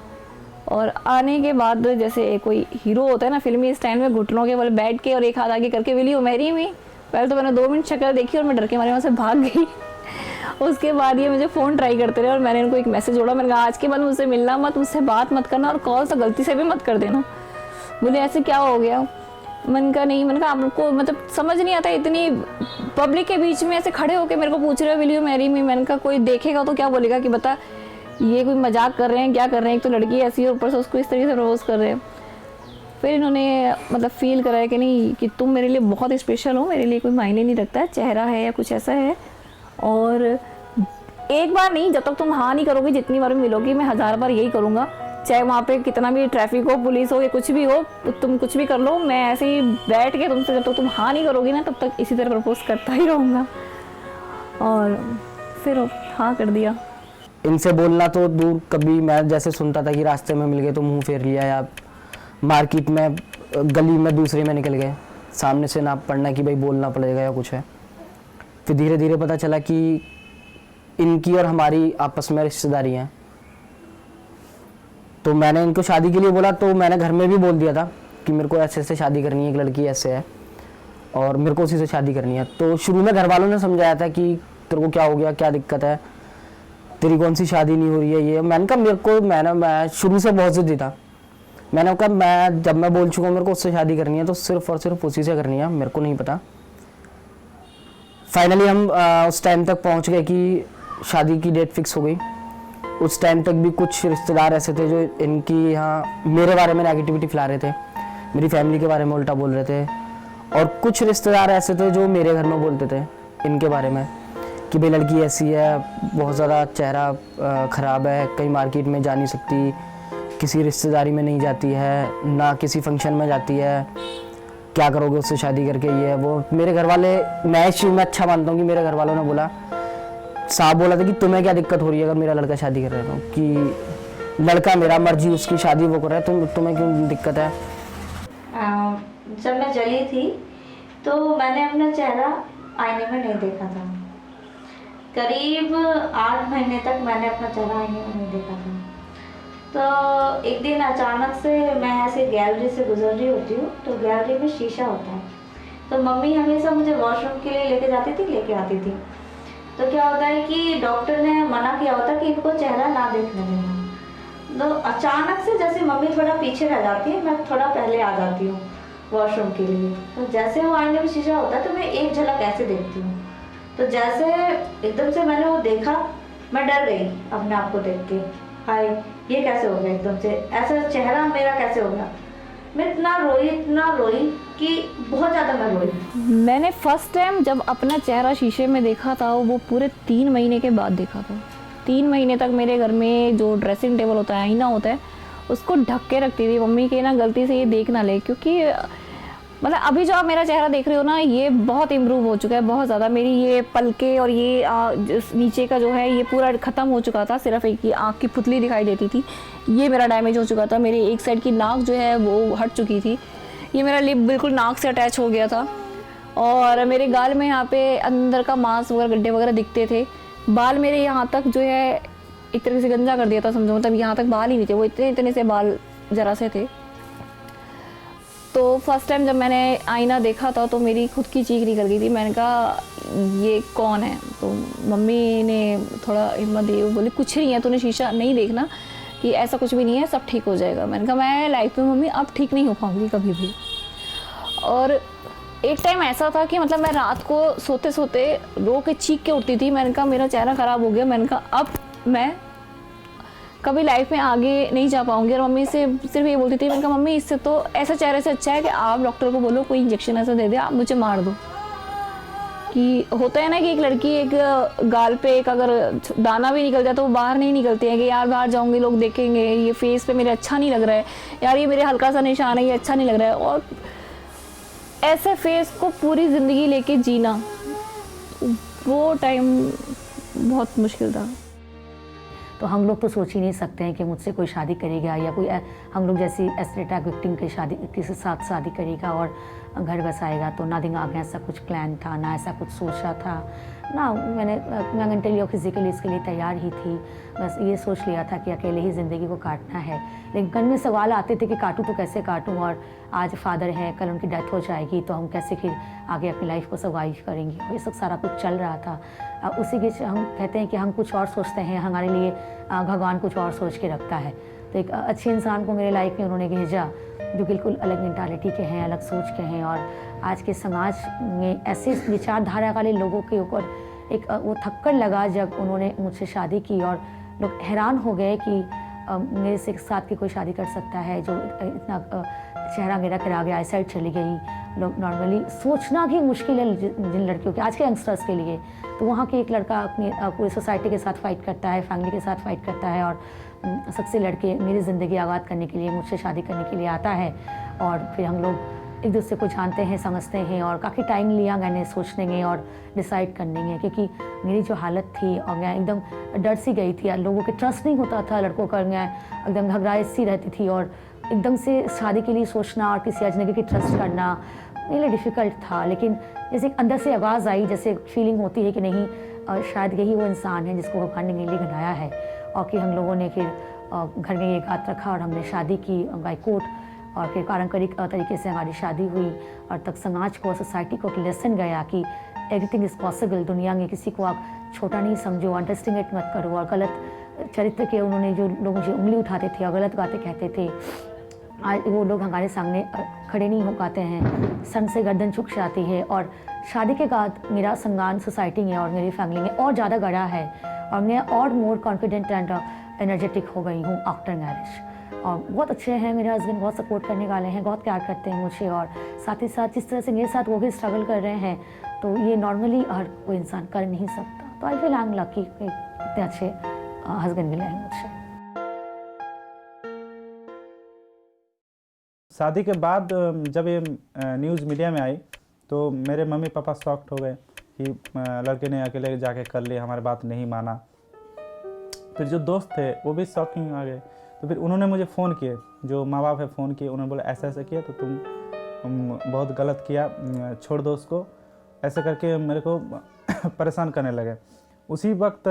और आने के बाद जैसे कोई हीरो होता है ना फिल्मी स्टैंड में, घुटनों के बल बैठ के और एक हाथ आगे करके विल यू मैरी मी। पहले तो मैंने 2 मिनट शक्ल देखी और मैं डर के मारे वहाँ से भाग गई। उसके बाद ये मुझे फ़ोन ट्राई करते रहे और मैंने इनको एक मैसेज जोड़ा, मैंने कहा आज के बाद मुझसे मिलना मत, मुझसे बात मत करना और कॉल तो गलती से भी मत कर देना। बोले ऐसे क्या हो गया? मैंने कहा नहीं, मैंने कहा आपको मतलब समझ नहीं आता इतनी पब्लिक के बीच में ऐसे खड़े होकर मेरे को पूछ रहे हो विल यू मैरी मी। मैंने कहा कोई देखेगा तो क्या बोलेगा कि बता ये कोई मजाक कर रहे हैं, क्या कर रहे हैं, एक तो लड़की ऐसी है ऊपर से उसको इस तरीके से प्रपोज कर रहे हैं। फिर इन्होंने मतलब फील कराया कि नहीं कि तुम मेरे लिए बहुत स्पेशल हो, मेरे लिए कोई मायने नहीं रखता है चेहरा है या कुछ ऐसा है। और एक बार नहीं, जब तक तुम हाँ नहीं करोगे, जितनी बार मिलोगी मैं 1000 बार यही करूँगा, चाहे वहाँ पे कितना भी ट्रैफिक हो, पुलिस हो या कुछ भी हो, तुम कुछ भी कर लो, मैं ऐसे ही बैठ के तुमसे जब तक तुम हाँ नहीं करोगी ना तब तक इसी तरह प्रपोज करता ही रहूँगा। और फिर हाँ कर दिया। इनसे बोलना तो दूर, कभी मैं जैसे सुनता था कि रास्ते में मिल गए तो मुंह फेर लिया, या मार्केट में गली में दूसरे में निकल गए, सामने से ना पड़ना कि भाई बोलना पड़ेगा या कुछ है। फिर धीरे धीरे पता चला कि इनकी और हमारी आपस में रिश्तेदारी हैं। तो मैंने इनको शादी के लिए बोला, तो मैंने घर में भी बोल दिया था कि मेरे को ऐसे ऐसे शादी करनी है, एक लड़की ऐसे है और मेरे को उसी से शादी करनी है। तो शुरू में घर वालों ने समझाया था कि तेरे को क्या हो गया, क्या दिक्कत है, तेरी कौन सी शादी नहीं हो रही है ये। मैंने कहा मेरे को मैं शुरू से बहुत ज़िद्दी था। मैंने कहा जब मैं बोल चुका हूँ मेरे को उससे शादी करनी है तो सिर्फ और सिर्फ उसी से करनी है, मेरे को नहीं पता। फाइनली हम उस टाइम तक पहुँच गए कि शादी की डेट फिक्स हो गई। उस टाइम तक भी कुछ रिश्तेदार ऐसे थे जो इनकी यहाँ मेरे बारे में नेगेटिविटी फैला रहे थे, मेरी फैमिली के बारे में उल्टा बोल रहे थे। और कुछ रिश्तेदार ऐसे थे जो मेरे घर में बोलते थे इनके बारे में कि भाई लड़की ऐसी है, बहुत ज़्यादा चेहरा ख़राब है, कहीं मार्केट में जा नहीं सकती, किसी रिश्तेदारी में नहीं जाती है, ना किसी फंक्शन में जाती है, क्या करोगे उससे शादी करके, ये है वो। मेरे घर वाले, मैं इस चीज़ में अच्छा मानता हूँ कि मेरे घर वालों ने बोला, साहब बोला था कि तुम्हें क्या दिक्कत हो रही है अगर मेरा लड़का शादी कर रहा है, कि लड़का मेरा, मर्जी उसकी, शादी वो कर रहा है, तुम्हें क्यों दिक्कत है। जब मैं जली थी तो मैंने अपना चेहरा आईने में नहीं देखा था। करीब 8 महीने तक मैंने अपना चेहरा आईने में नहीं देखा था। तो एक दिन अचानक से मैं ऐसे गैलरी से गुजर रही होती हूँ, तो गैलरी में शीशा होता है, तो मम्मी हमेशा मुझे वॉशरूम के लिए लेके जाती थी, लेके आती थी। तो क्या होता है कि डॉक्टर ने मना किया होता कि इनको चेहरा ना देखने देना। तो अचानक से जैसे मम्मी थोड़ा पीछे रह जाती है, मैं थोड़ा पहले आ जाती हूँ वॉशरूम के लिए। तो जैसे वो आईने में शीशा होता है तो मैं एक झलक ऐसे देखती हूँ। तो जैसे एकदम से मैंने वो देखा, मैं डर गई अपने आप को देख के, हाय ये कैसे हो गया, एकदम से ऐसा चेहरा मेरा कैसे हो गया। मैं इतना रोई कि बहुत ज़्यादा मैं रोई। मैंने फर्स्ट टाइम जब अपना चेहरा शीशे में देखा था वो पूरे 3 महीने के बाद देखा था। 3 महीने तक मेरे घर में जो ड्रेसिंग टेबल होता है, आईना होता है, उसको ढक के रखती थी मम्मी के ना गलती से ये देख ना ले, क्योंकि मतलब अभी जो आप मेरा चेहरा देख रहे हो ना, ये बहुत इम्प्रूव हो चुका है, बहुत ज़्यादा। मेरी ये पलके और ये नीचे का जो है ये पूरा ख़त्म हो चुका था, सिर्फ एक ही आँख की पुतली दिखाई देती थी, ये मेरा डैमेज हो चुका था। मेरी एक साइड की नाक जो है वो हट चुकी थी, ये मेरा लिप बिल्कुल नाक से अटैच हो गया था, और मेरे गाल में यहाँ पे अंदर का मांस वगैरह, गड्ढे वगैरह दिखते थे। बाल मेरे यहाँ तक जो है एक तरीके से गंजा कर दिया था, समझो, मतलब यहाँ तक बाल ही नहीं थे, वो इतने से बाल जरा से थे। तो फर्स्ट टाइम जब मैंने आईना देखा था तो मेरी खुद की चीख निकल गई थी। मैंने कहा ये कौन है? तो मम्मी ने थोड़ा हिम्मत दी, वो बोली कुछ नहीं है, तूने शीशा नहीं देखना, कि ऐसा कुछ भी नहीं है, सब ठीक हो जाएगा। मैंने कहा मैं लाइफ में मम्मी अब ठीक नहीं हो पाऊँगी कभी भी। और एक टाइम ऐसा था कि मतलब मैं रात को सोते सोते रो के चीख के उठती थी। मैंने कहा मेरा चेहरा ख़राब हो गया, मैंने कहा अब मैं कभी लाइफ में आगे नहीं जा पाऊंगी। और मम्मी से सिर्फ ये बोलती थी, मैंने कहा मम्मी इससे तो ऐसा चेहरे से अच्छा है कि आप डॉक्टर को बोलो कोई इंजेक्शन ऐसा दे दे, आप मुझे मार दो। कि होता है ना कि एक लड़की एक गाल पे एक अगर दाना भी निकल जाए तो वो बाहर नहीं निकलती है कि यार बाहर जाऊंगी लोग देखेंगे, ये फेस पे मेरे अच्छा नहीं लग रहा है, यार ये मेरे हल्का सा निशान है, ये अच्छा नहीं लग रहा है। और ऐसे फेस को पूरी ज़िंदगी लेके जीना वो टाइम बहुत मुश्किल था। तो हम लोग तो सोच ही नहीं सकते हैं कि मुझसे कोई शादी करेगा या कोई हम लोग जैसी एसिड अटैक विक्टिम की शादी किसी साथ शादी करेगा और घर बसाएगा, तो ना दिमाग में ऐसा कुछ प्लान था, ना ऐसा कुछ सोचा था, ना मैं मेंटली और फिजिकली इसके लिए तैयार ही थी। बस ये सोच लिया था कि अकेले ही ज़िंदगी को काटना है। लेकिन मन में सवाल आते थे कि काटूँ तो कैसे काटूँ, और आज फादर हैं, कल उनकी डेथ हो जाएगी तो हम कैसे फिर आगे अपनी लाइफ को सर्वाइव करेंगे। ये सब सारा कुछ चल रहा था। उसी के हम कहते हैं कि हम कुछ और सोचते हैं, हमारे लिए भगवान कुछ और सोच के रखता है। तो एक अच्छे इंसान को मेरे लाइफ में उन्होंने भेजा जो बिल्कुल अलग मेंटालिटी के हैं, अलग सोच के हैं, और आज के समाज में ऐसे विचारधारा वाले लोगों के ऊपर एक वो थक्कड़ लगा जब उन्होंने मुझसे शादी की, और लोग हैरान हो गए कि मेरे से साथ की कोई शादी कर सकता है जो इतना चेहरा मेरा करा गया, आईसाइट चली गई। लोग नॉर्मली सोचना भी मुश्किल है जिन लड़कियों के, आज के यंगस्टर्स के लिए। तो वहाँ के एक लड़का अपनी पूरी सोसाइटी के साथ फाइट करता है, फैमिली के साथ फाइट करता है, और सबसे लड़के मेरी ज़िंदगी आबाद करने के लिए मुझसे शादी करने के लिए आता है। और फिर हम लोग एक दूसरे को जानते हैं, समझते हैं, और काफ़ी टाइम लिया मैंने सोचने में और डिसाइड करने में, क्योंकि मेरी जो हालत थी और मैं एकदम डर सी गई थी। लोगों के ट्रस्ट नहीं होता था लड़कों का, मैं एकदम घबराई सी रहती थी, और एकदम से शादी के लिए सोचना और किसी अजनबी की ट्रस्ट करना मेरे लिए डिफ़िकल्ट था। लेकिन जैसे अंदर से आवाज़ आई, जैसे फीलिंग होती है कि नहीं शायद यही वो इंसान है जिसको भगवान ने मेरे लिए बनाया है, और कि हम लोगों ने फिर घर में ये बात रखा और हमने शादी की बाय कोर्ट, और फिर पारंपरिक तरीके से हमारी शादी हुई। और तक समाज को, सोसाइटी को एक लेसन गया कि एवरीथिंग इज़ पॉसिबल। दुनिया में किसी को आप छोटा नहीं समझो, अंडरस्टिमेट मत करो। और गलत चरित्र के उन्होंने जो लोग मुझे उंगली उठाते थे और गलत बातें कहते थे, आज वो लोग हमारे सामने खड़े नहीं हो पाते हैं, संग से गर्दन झुक जाती है। और शादी के बाद मेरा सम्मान सोसाइटी में और मेरी फैमिली में और ज़्यादा गड़ा है, और मैं और मोर कॉन्फिडेंट एंड एनर्जेटिक हो गई हूँ आफ्टर मैरिज। और बहुत अच्छे हैं मेरे हस्बैंड, बहुत सपोर्ट करने वाले हैं, बहुत प्यार करते हैं मुझे, और साथ ही साथ जिस तरह से मेरे साथ वो भी स्ट्रगल कर रहे हैं, तो ये नॉर्मली हर कोई इंसान कर नहीं सकता। तो I feel I am lucky, इतने अच्छे हस्बैंड मिले हैं मुझे। शादी के बाद जब ये न्यूज़ मीडिया में आई तो मेरे मम्मी पापा शॉक्ड हो गए कि लड़के ने अकेले जाके कर लिया, हमारी बात नहीं माना। फिर जो दोस्त थे वो भी शॉकिंग आ गए। तो फिर उन्होंने मुझे फ़ोन किए, जो माँ बाप है फ़ोन किए, उन्होंने बोला ऐसा ऐसा किया तो तुम बहुत गलत किया, छोड़ दो उसको, ऐसे करके मेरे को परेशान करने लगे। उसी वक्त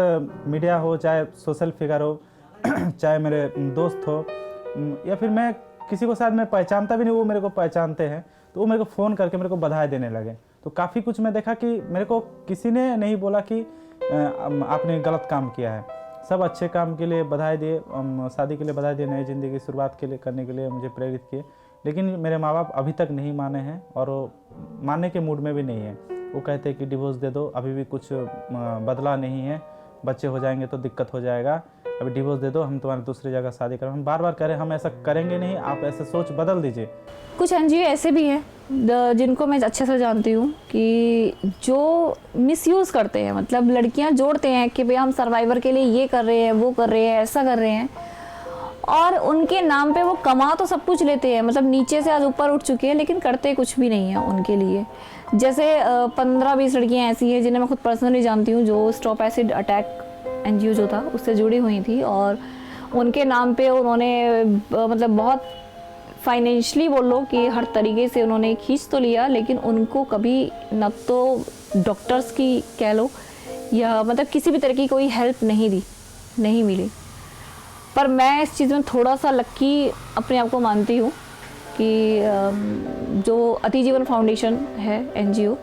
मीडिया हो, चाहे सोशल फिगर हो, चाहे मेरे दोस्त हो, या फिर मैं किसी को शायद मैं पहचानता भी नहीं, वो मेरे को पहचानते हैं, तो वो मेरे को फ़ोन करके मेरे को बधाई देने लगे। तो काफ़ी कुछ मैं देखा कि मेरे को किसी ने नहीं बोला कि आपने गलत काम किया है, सब अच्छे काम के लिए बधाई दिए, शादी के लिए बधाई दिए, नई ज़िंदगी की शुरुआत के लिए करने के लिए मुझे प्रेरित किए। लेकिन मेरे माँ बाप अभी तक नहीं माने हैं, और वो मानने के मूड में भी नहीं है। वो कहते हैं कि डिवोर्स दे दो, अभी भी कुछ बदला नहीं है, बच्चे हो जाएंगे तो दिक्कत हो जाएगा, अभी डिवोर्स दे दो, हम तुम्हारे दूसरी जगह शादी करें। हम बार बार कह रहे हैं हम ऐसा करेंगे नहीं, आप ऐसे सोच बदल दीजिए। कुछ एनजीओ ऐसे भी हैं जिनको मैं अच्छे से जानती हूँ कि जो मिसयूज़ करते हैं, मतलब लड़कियाँ जोड़ते हैं कि भाई हम सर्वाइवर के लिए ये कर रहे हैं, वो कर रहे हैं, ऐसा कर रहे हैं, और उनके नाम पे वो कमा तो सब कुछ लेते हैं, मतलब नीचे से आज ऊपर उठ चुके हैं, लेकिन करते कुछ भी नहीं है उनके लिए। जैसे 15-20 लड़कियाँ ऐसी हैं जिन्हें मैं खुद पर्सनली जानती हूँ, जो स्टॉप एसिड अटैक एनजीओ जो था उससे जुड़ी हुई थी, और उनके नाम पे उन्होंने मतलब बहुत फाइनेंशियली बोलो कि हर तरीके से उन्होंने खींच तो लिया, लेकिन उनको कभी न तो डॉक्टर्स की कह लो या मतलब किसी भी तरह की कोई हेल्प नहीं मिली। पर मैं इस चीज़ में थोड़ा सा लक्की अपने आप को मानती हूँ कि जो अतिजीवन फाउंडेशन है एनजीओ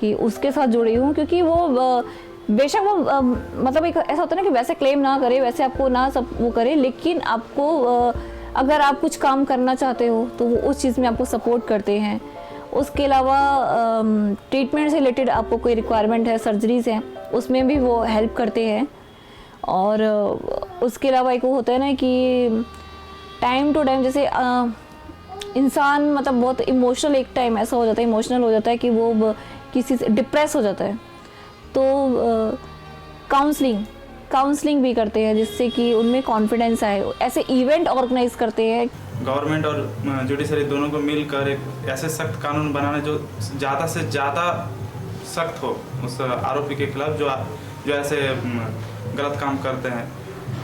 कि उसके साथ जुड़ी हूँ, क्योंकि वो बेशक वो मतलब एक ऐसा होता है ना कि वैसे क्लेम ना करे, वैसे आपको ना सब वो करे, लेकिन आपको अगर आप कुछ काम करना चाहते हो तो वो उस चीज़ में आपको सपोर्ट करते हैं। उसके अलावा ट्रीटमेंट से रिलेटेड आपको कोई रिक्वायरमेंट है, सर्जरीज हैं, उसमें भी वो हेल्प करते हैं। और उसके अलावा एक वो होता है ना कि टाइम टू टाइम जैसे इंसान मतलब बहुत इमोशनल एक टाइम ऐसा हो जाता है, इमोशनल हो जाता है कि वो किसी से डिप्रेस हो जाता है, तो काउंसलिंग भी करते हैं जिससे कि उनमें कॉन्फिडेंस आए। ऐसे इवेंट ऑर्गेनाइज करते हैं। गवर्नमेंट और जुडिशरी दोनों को मिलकर एक ऐसे सख्त कानून बनाना जो ज़्यादा से ज़्यादा सख्त हो उस आरोपी के खिलाफ जो ऐसे गलत काम करते हैं।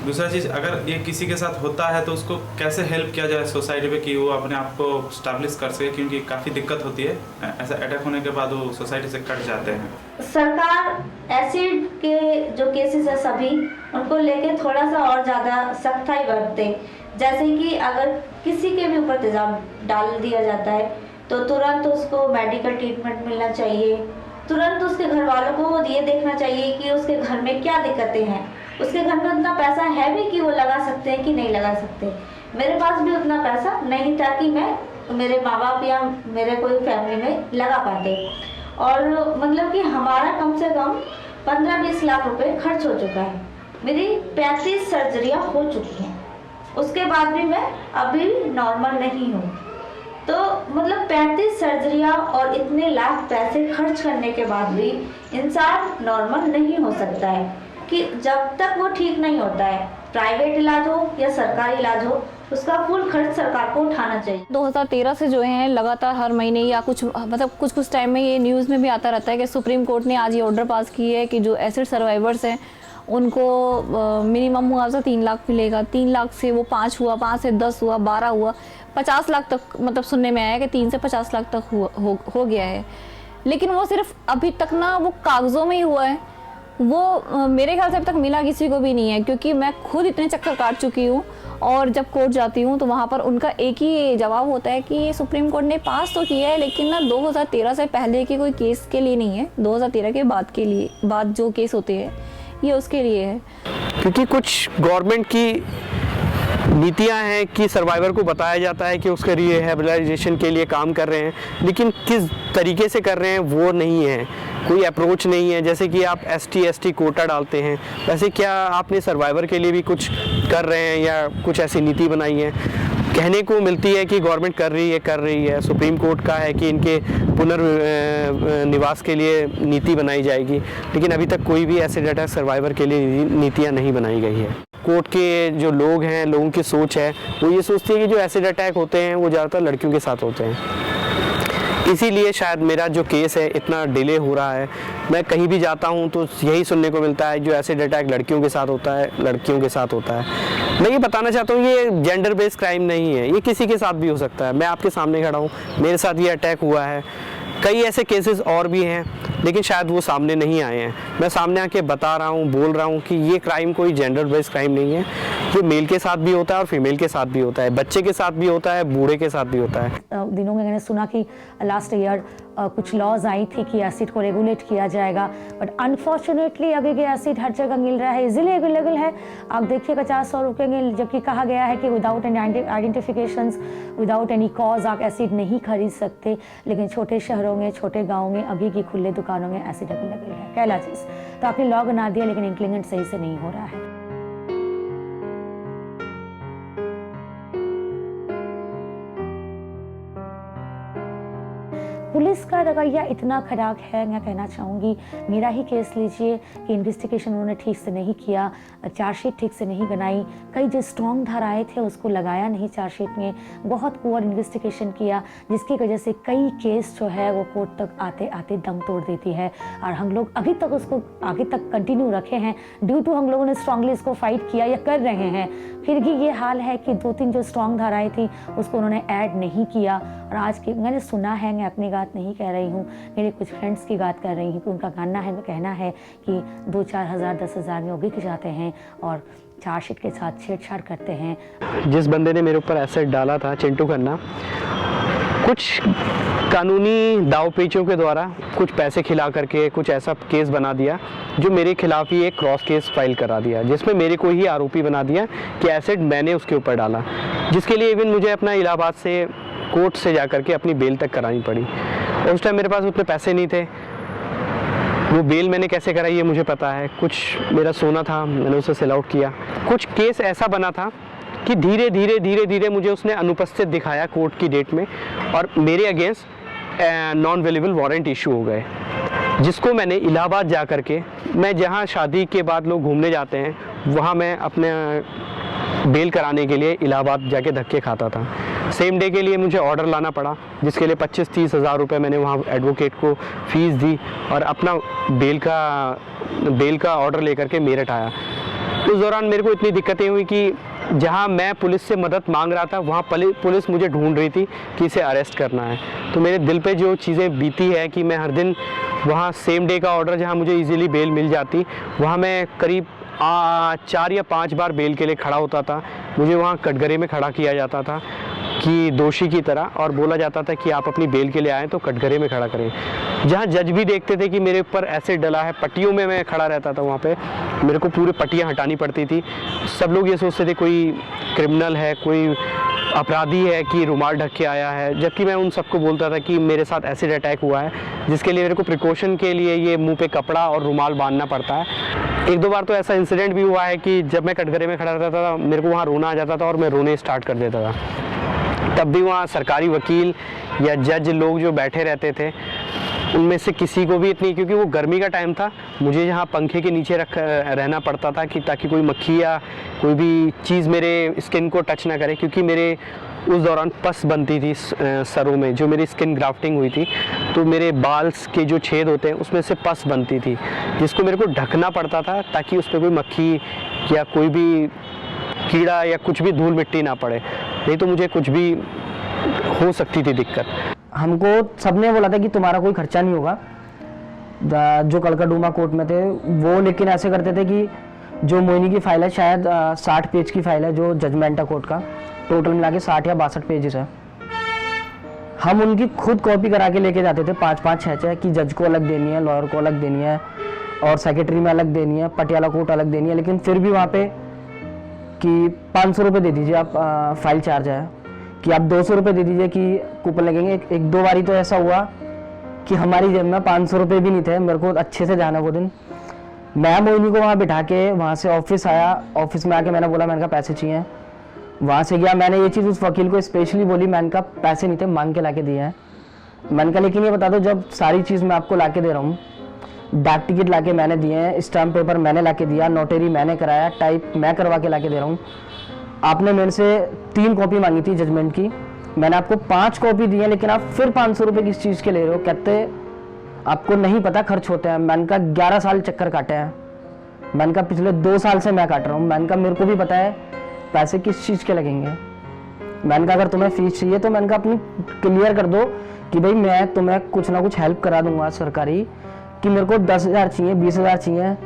दूसरा चीज़, अगर ये किसी के साथ होता है तो उसको कैसे हेल्प किया जाए सोसाइटी में कि वो अपने आप को स्टैब्लिश कर सके, क्योंकि काफ़ी दिक्कत होती है, ऐसा अटैक होने के बाद वो सोसाइटी से कट जाते हैं। सरकार एसिड के जो केसेस है सभी उनको लेके थोड़ा सा और ज़्यादा सख्ताई बरते। जैसे कि अगर किसी के भी ऊपर तेजाब डाल दिया जाता है तो तुरंत उसको मेडिकल ट्रीटमेंट मिलना चाहिए। तुरंत उसके घर वालों को ये देखना चाहिए कि उसके घर में क्या दिक्कतें हैं, उसके घर में उतना पैसा है भी कि वो लगा सकते हैं कि नहीं लगा सकते। मेरे पास भी उतना पैसा नहीं था कि मैं मेरे माँ बाप या मेरे कोई फैमिली में लगा पाते, और मतलब कि हमारा कम से कम 15-20 लाख रुपए खर्च हो चुका है। मेरी 35 सर्जरियाँ हो चुकी हैं, उसके बाद भी मैं अभी नॉर्मल नहीं हूँ। तो मतलब 35 सर्जरियाँ और इतने लाख पैसे खर्च करने के बाद भी इंसान नॉर्मल नहीं हो सकता है, कि जब तक वो ठीक नहीं होता है, प्राइवेट इलाज हो या सरकारी इलाज हो, उसका फुल खर्च सरकार को उठाना चाहिए। 2013 से जो है लगातार हर महीने या कुछ मतलब कुछ टाइम में ये न्यूज़ में भी आता रहता है कि सुप्रीम कोर्ट ने आज ये ऑर्डर पास की है कि जो एसिड सर्वाइवर्स हैं उनको मिनिमम मुआवजा 3 लाख मिलेगा। 3 लाख से वो 5 हुआ, 5 से 10 हुआ, 12 हुआ, 50 लाख तक मतलब सुनने में आया कि 3 से 50 लाख तक हो गया है। लेकिन वो सिर्फ अभी तक ना वो कागज़ों में ही हुआ है, वो मेरे ख्याल से अभी तक मिला किसी को भी नहीं है, क्योंकि मैं खुद इतने चक्कर काट चुकी हूँ और जब कोर्ट जाती हूँ तो वहाँ पर उनका एक ही जवाब होता है कि सुप्रीम कोर्ट ने पास तो किया है लेकिन ना 2013 से पहले के कोई केस के लिए नहीं है, 2013 के बाद जो केस होते हैं ये उसके लिए है। क्योंकि कुछ गवर्नमेंट की नीतियां हैं कि सर्वाइवर को बताया जाता है कि उसके रिहेबिलिटेशन के लिए काम कर रहे हैं, लेकिन किस तरीके से कर रहे हैं वो नहीं है, कोई अप्रोच नहीं है। जैसे कि आप ST कोटा डालते हैं, वैसे क्या आपने सर्वाइवर के लिए भी कुछ कर रहे हैं या कुछ ऐसी नीति बनाई है? कहने को मिलती है कि गवर्नमेंट कर रही है, सुप्रीम कोर्ट का है कि इनके पुनर्निवास के लिए नीति बनाई जाएगी, लेकिन अभी तक कोई भी एसिड अटैक सर्वाइवर के लिए नीतियां नहीं बनाई गई है। कोर्ट के जो लोग हैं, लोगों की सोच है, वो ये सोचती है कि जो एसिड अटैक होते हैं वो ज़्यादातर लड़कियों के साथ होते हैं, इसीलिए शायद मेरा जो केस है इतना डिले हो रहा है। मैं कहीं भी जाता हूँ तो यही सुनने को मिलता है जो एसिड अटैक लड़कियों के साथ होता है, लड़कियों के साथ होता है। मैं ये बताना चाहता हूँ ये जेंडर बेस्ड क्राइम नहीं है, ये किसी के साथ भी हो सकता है। मैं आपके सामने खड़ा हूँ, मेरे साथ ये अटैक हुआ है, कई ऐसे केसेस और भी हैं, लेकिन शायद वो सामने नहीं आए हैं। मैं सामने आके बता रहा हूँ, बोल रहा हूँ कि ये क्राइम कोई जेंडर बेस्ड क्राइम नहीं है, ये मेल के साथ भी होता है और फीमेल के साथ भी होता है, बच्चे के साथ भी होता है, बूढ़े के साथ भी होता है। दिनों में मैंने सुना कि लास्ट ईयर कुछ लॉज आई थी कि एसिड को रेगुलेट किया जाएगा, बट अनफॉर्चुनेटली अभी ये एसिड हर जगह मिल रहा है, इजीली अवेलेबल है। आप देखिए 50-100 रुपये में, जबकि कहा गया है कि without any identifications, without any cause आप एसिड नहीं खरीद सकते, लेकिन छोटे शहरों में, छोटे गाँव में अभी की खुले दुकानों में एसिड अवेलेबल है। कहला चीज़ तो आपने लॉ बना दिया लेकिन इम्प्लीमेंट सही से नहीं हो रहा है। पुलिस का रवैया इतना खराब है, मैं कहना चाहूँगी, मेरा ही केस लीजिए कि इन्वेस्टिगेशन उन्होंने ठीक से नहीं किया, चार्जशीट ठीक से नहीं बनाई, कई जो स्ट्रॉन्ग धाराएं थे उसको लगाया नहीं चार्जशीट में, बहुत पुअर इन्वेस्टिगेशन किया, जिसकी वजह से कई केस जो है वो कोर्ट तक आते आते दम तोड़ देती है। और हम लोग अभी तक उसको आगे तक कंटिन्यू रखे हैं, ड्यू टू हम लोगों ने स्ट्रांगली इसको फाइट किया या कर रहे हैं, फिर भी ये हाल है कि 2-3 जो स्ट्रॉन्ग धाराएँ थी उसको उन्होंने ऐड नहीं किया। और आज की मैंने सुना है, मैं अपनी बात नहीं कह रही हूँ, मेरे कुछ फ्रेंड्स की बात कर रही हूँ कि उनका कहना है कि 2-4 हज़ार 10 हज़ार में वो बिक जाते हैं और चार्जशीट के साथ छेड़छाड़ करते हैं। जिस बंदे ने मेरे ऊपर एसिड डाला था, चिंटू खन्ना, कुछ कानूनी दाव पेचों के द्वारा कुछ पैसे खिला करके कुछ ऐसा केस बना दिया जो मेरे खिलाफ ही एक क्रॉस केस फाइल करा दिया, जिसमें मेरे को ही आरोपी बना दिया कि एसिड मैंने उसके ऊपर डाला, जिसके लिए इवन मुझे अपना इलाहाबाद से कोर्ट से जा करके अपनी बेल तक करानी पड़ी। उस टाइम मेरे पास उतने पैसे नहीं थे, वो बेल मैंने कैसे कराई ये मुझे पता है। कुछ मेरा सोना था, मैंने उसे सेल आउट किया। कुछ केस ऐसा बना था कि धीरे धीरे मुझे उसने अनुपस्थित दिखाया कोर्ट की डेट में और मेरे against non available warrant issue हो गए, जिसको मैंने इलाहाबाद जा करके, मैं जहाँ शादी के बाद लोग घूमने जाते हैं वहाँ मैं अपने बेल कराने के लिए इलाहाबाद जाके धक्के खाता था। सेम डे के लिए मुझे ऑर्डर लाना पड़ा, जिसके लिए 25-30 हज़ार रुपये मैंने वहाँ एडवोकेट को फ़ीस दी और अपना बेल का ऑर्डर लेकर के मेरठ आया। उस दौरान मेरे को इतनी दिक्कतें हुई कि जहाँ मैं पुलिस से मदद मांग रहा था वहाँ पुलिस मुझे ढूंढ रही थी कि इसे अरेस्ट करना है। तो मेरे दिल पे जो चीज़ें बीती है कि मैं हर दिन वहाँ सेम डे का ऑर्डर जहाँ मुझे इजीली बेल मिल जाती, वहाँ मैं करीब 4 या 5 बार बेल के लिए खड़ा होता था। मुझे वहाँ कटघरे में खड़ा किया जाता था कि दोषी की तरह, और बोला जाता था कि आप अपनी बेल के लिए आएँ तो कटघरे में खड़ा करें। जहाँ जज भी देखते थे कि मेरे ऊपर एसिड डला है, पट्टियों में मैं खड़ा रहता था, वहाँ पे मेरे को पूरी पट्टियाँ हटानी पड़ती थी। सब लोग ये सोचते थे कोई क्रिमिनल है, कोई अपराधी है कि रुमाल ढक के आया है, जबकि मैं उन सबको बोलता था कि मेरे साथ एसिड अटैक हुआ है, जिसके लिए मेरे को प्रिकॉशन के लिए ये मुंह पे कपड़ा और रुमाल बांधना पड़ता है। 1-2 बार तो ऐसा इंसिडेंट भी हुआ है कि जब मैं कटघरे में खड़ा रहता था मेरे को वहाँ रोना आ जाता था और मैं रोने स्टार्ट कर देता था। तब भी वहाँ सरकारी वकील या जज लोग जो बैठे रहते थे उनमें से किसी को भी इतनी, क्योंकि वो गर्मी का टाइम था, मुझे यहाँ पंखे के नीचे रहना पड़ता था कि ताकि कोई मक्खी या कोई भी चीज़ मेरे स्किन को टच ना करे, क्योंकि मेरे उस दौरान पस बनती थी सरों में, जो मेरी स्किन ग्राफ्टिंग हुई थी, तो मेरे बाल के जो छेद होते हैं उसमें से पस बनती थी, जिसको मेरे को ढकना पड़ता था ताकि उस पर कोई मक्खी या कोई भी कीड़ा या कुछ भी धूल मिट्टी ना पड़े, नहीं तो मुझे कुछ भी हो सकती थी दिक्कत। हमको सबने बोला था कि तुम्हारा कोई खर्चा नहीं होगा, जो कलकदुमा कोर्ट में थे वो, लेकिन ऐसे करते थे कि जो मोहिनी की फाइल है शायद 60 पेज की फाइल है, जो जजमेंट है कोर्ट का, टोटल मिला के 60 या 62 पेजेस है। हम उनकी खुद कॉपी करा के लेके जाते थे 5-5, 6-6 कि जज को अलग देनी है, लॉयर को अलग देनी है और सेक्रेटरी में अलग देनी है, पटियाला कोर्ट अलग देनी है, लेकिन फिर भी वहाँ पे कि 500 रुपये दे दीजिए आप, फाइल चार्ज है, कि आप 200 रुपये दे दीजिए कि कूपन लगेंगे। एक दो बारी तो ऐसा हुआ कि हमारी जेब में 500 रुपये भी नहीं थे। मेरे को अच्छे से जाना वो दिन, मैं मोहिनी को वहाँ बिठा के वहाँ से ऑफिस आया। ऑफिस में आके मैंने बोला, मैंने कहा पैसे चाहिए। वहाँ से गया, मैंने ये चीज़ उस वकील को स्पेशली बोली, मैंने कहा पैसे नहीं थे, मांग के ला के दिए हैं। मैंने कहा लेकिन ये बता दो, जब सारी चीज़ मैं आपको ला के दे रहा हूँ, डाक टिकट ला के मैंने दिए हैं, स्टाम्प पेपर मैंने ला के दिया, नोटरी मैंने कराया, टाइप मैं करवा के ला के दे रहा हूँ। आपने मेरे से 3 कॉपी मांगी थी जजमेंट की, मैंने आपको 5 कॉपी दी है, लेकिन आप फिर 500 रुपये किस चीज़ के ले रहे हो? कहते आपको नहीं पता खर्च होते हैं। मैंने कहा 11 साल चक्कर काटे हैं, मैंने कहा पिछले 2 साल से मैं काट रहा हूँ। मैंने कहा मेरे को भी पता है पैसे किस चीज़ के लगेंगे। मैंने कहा अगर तुम्हें फीस चाहिए तो मैंने कहा अपनी क्लियर कर दो कि भाई मैं तुम्हें कुछ ना कुछ हेल्प करा दूंगा सरकारी, कि मेरे को 10,000 चाहिए, 20,000 चाहिए।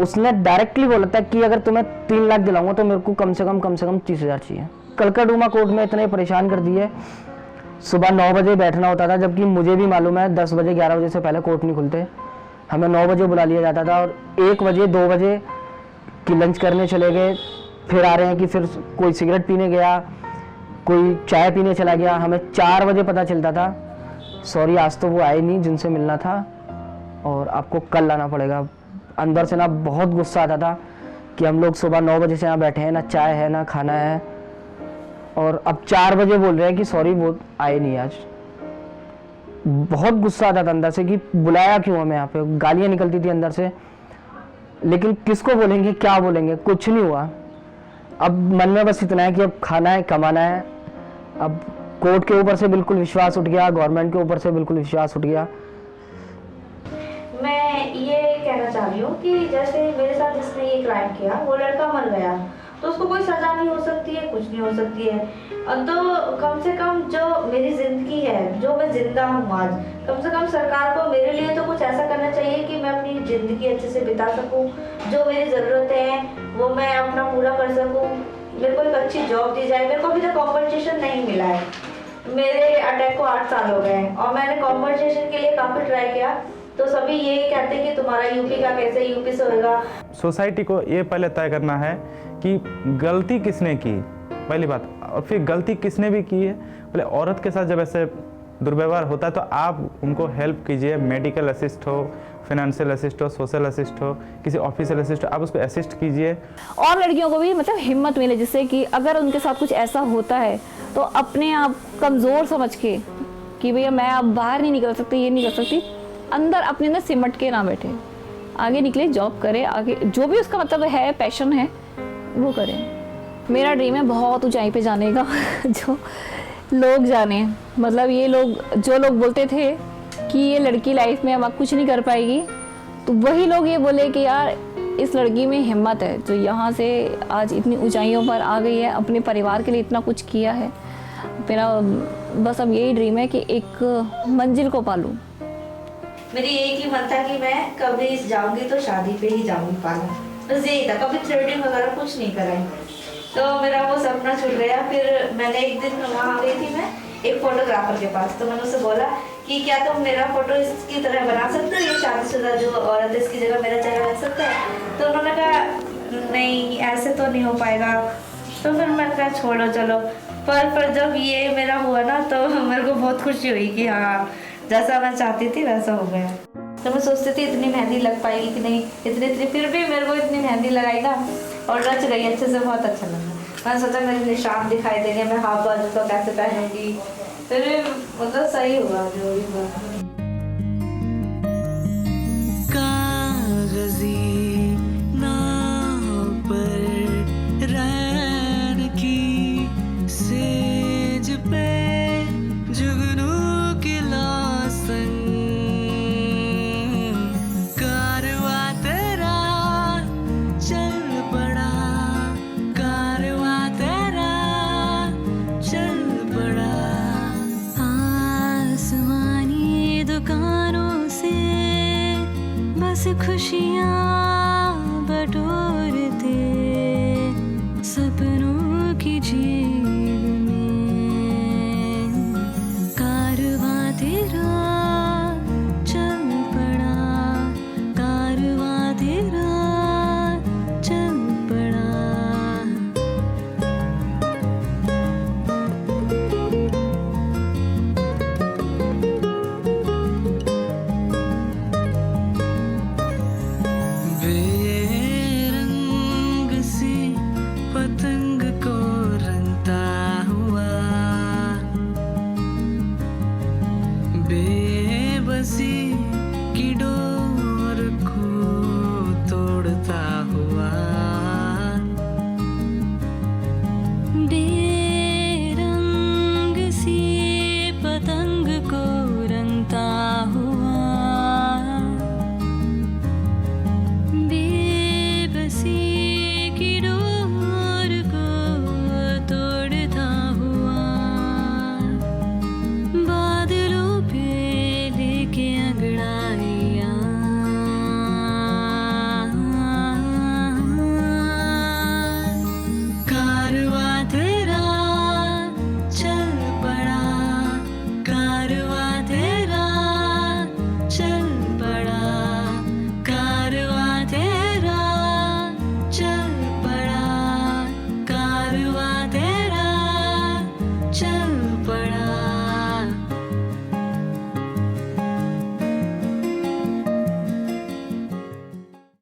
उसने डायरेक्टली बोला था कि अगर तुम्हें 3 लाख दिलाऊंगा तो मेरे को कम से कम 30,000 चाहिए। कलकदुमा कोर्ट में इतने परेशान कर दिए, सुबह 9 बजे बैठना होता था, जबकि मुझे भी मालूम है 10 बजे 11 बजे से पहले कोर्ट नहीं खुलते। हमें 9 बजे बुला लिया जाता था और 1 बजे 2 बजे कि लंच करने चले गए, फिर आ रहे हैं कि फिर कोई सिगरेट पीने गया, कोई चाय पीने चला गया। हमें 4 बजे पता चलता था सॉरी आज तो वो आए नहीं जिनसे मिलना था और आपको कल लाना पड़ेगा। अंदर से ना बहुत गुस्सा आता था कि हम लोग सुबह 9 बजे से यहाँ बैठे हैं, ना चाय है ना खाना है, और अब 4 बजे बोल रहे हैं कि सॉरी वो आए नहीं आज। बहुत गुस्सा आता था अंदर से कि बुलाया क्यों हमें यहाँ पे। गालियाँ निकलती थी अंदर से, लेकिन किसको बोलेंगे, क्या बोलेंगे, कुछ नहीं हुआ। अब मन में बस इतना है कि अब खाना है, कमाना है। अब कोर्ट के ऊपर से बिल्कुल विश्वास उठ गया, गवर्नमेंट के ऊपर से बिल्कुल विश्वास उठ गया। मैं ये कहना चाह रही हूँ कि जैसे मेरे साथ जिसने ये क्राइम किया वो लड़का मर गया, तो उसको कोई सजा नहीं हो सकती है, कुछ नहीं हो सकती है। तो कम से कम जो मेरी जिंदगी है, जो मैं जिंदा हूँ आज, कम से कम सरकार को मेरे लिए तो कुछ ऐसा करना चाहिए कि मैं अपनी ज़िंदगी अच्छे से बिता सकूँ, जो मेरी ज़रूरतें हैं वो मैं अपना पूरा कर सकूँ, मेरे को एक अच्छी जॉब दी जाए। मेरे को अभी तक कॉम्पनसेशन नहीं मिला है। मेरे अटैक को 8 साल हो गए हैं और मैंने कॉम्पनसेशन के लिए काफ़ी ट्राई किया, तो सभी ये कहते हैं कि तुम्हारा यूपी का कैसे, यूपी से होगा। सोसाइटी को ये पहले तय करना है कि गलती किसने की, पहली बात, और फिर गलती किसने भी की है। पहले औरत के साथ जब ऐसे दुर्व्यवहार होता है तो आप उनको हेल्प कीजिए, मेडिकल असिस्ट हो, फाइनेंशियल असिस्ट हो, सोशल असिस्ट हो, किसी ऑफिशियल असिस्ट हो, आप उसको असिस्ट कीजिए। और लड़कियों को भी मतलब हिम्मत मिले, जिससे कि अगर उनके साथ कुछ ऐसा होता है तो अपने आप कमज़ोर समझ के कि भैया मैं अब बाहर नहीं निकल सकती, ये नहीं कर सकती, अंदर अपने अंदर सिमट के ना बैठे, आगे निकले, जॉब करे, आगे जो भी उसका मतलब है, पैशन है, वो करें। मेरा ड्रीम है बहुत ऊंचाई पे जाने का जो लोग जाने, मतलब ये लोग जो लोग बोलते थे कि ये लड़की लाइफ में अब कुछ नहीं कर पाएगी, तो वही लोग ये बोले कि यार इस लड़की में हिम्मत है जो यहाँ से आज इतनी ऊंचाइयों पर आ गई है, अपने परिवार के लिए इतना कुछ किया है। मेरा बस अब यही ड्रीम है कि एक मंजिल को पालूं। मेरी एक ही मन था कि मैं कभी जाऊंगी तो शादी पे ही जाऊंगी पालने, बस यही था। कभी थ्रेडिंग वगैरह कुछ नहीं कराई, तो मेरा वो सपना छूट गया। फिर मैंने एक दिन वहाँ गई थी मैं एक फोटोग्राफर के पास, तो मैंने उससे बोला कि क्या तुम मेरा फोटो इसकी तरह बना सकते हो, ये शादीशुदा जो औरत है इसकी जगह मेरा चेहरा बन सकता है। तो उन्होंने कहा नहीं ऐसे तो नहीं हो पाएगा। तो फिर मैंने कहा छोड़ो चलो। पर जब ये मेरा हुआ ना तो मेरे को बहुत खुशी हुई कि हाँ जैसा मैं चाहती थी वैसा हो गया। तो मैं सोचती थी इतनी मेहंदी लग पाएगी कि नहीं, इतनी फिर भी मेरे को इतनी मेहंदी लगाई ना और रच गई अच्छे से, बहुत अच्छा लगा। मैंने सोचा मेरे निशान दिखाई देंगे, मैं हाफ बाजू तो कैसे पहनूंगी, फिर भी मतलब सही हुआ जो भी हुआ। कागज़ी नाव पर रैन की सेज पे जुगनू की लासन, कारवा तेरा चल पड़ा, कारवा तेरा चल पड़ा। आसमानी दुकानों से बस खुशियाँ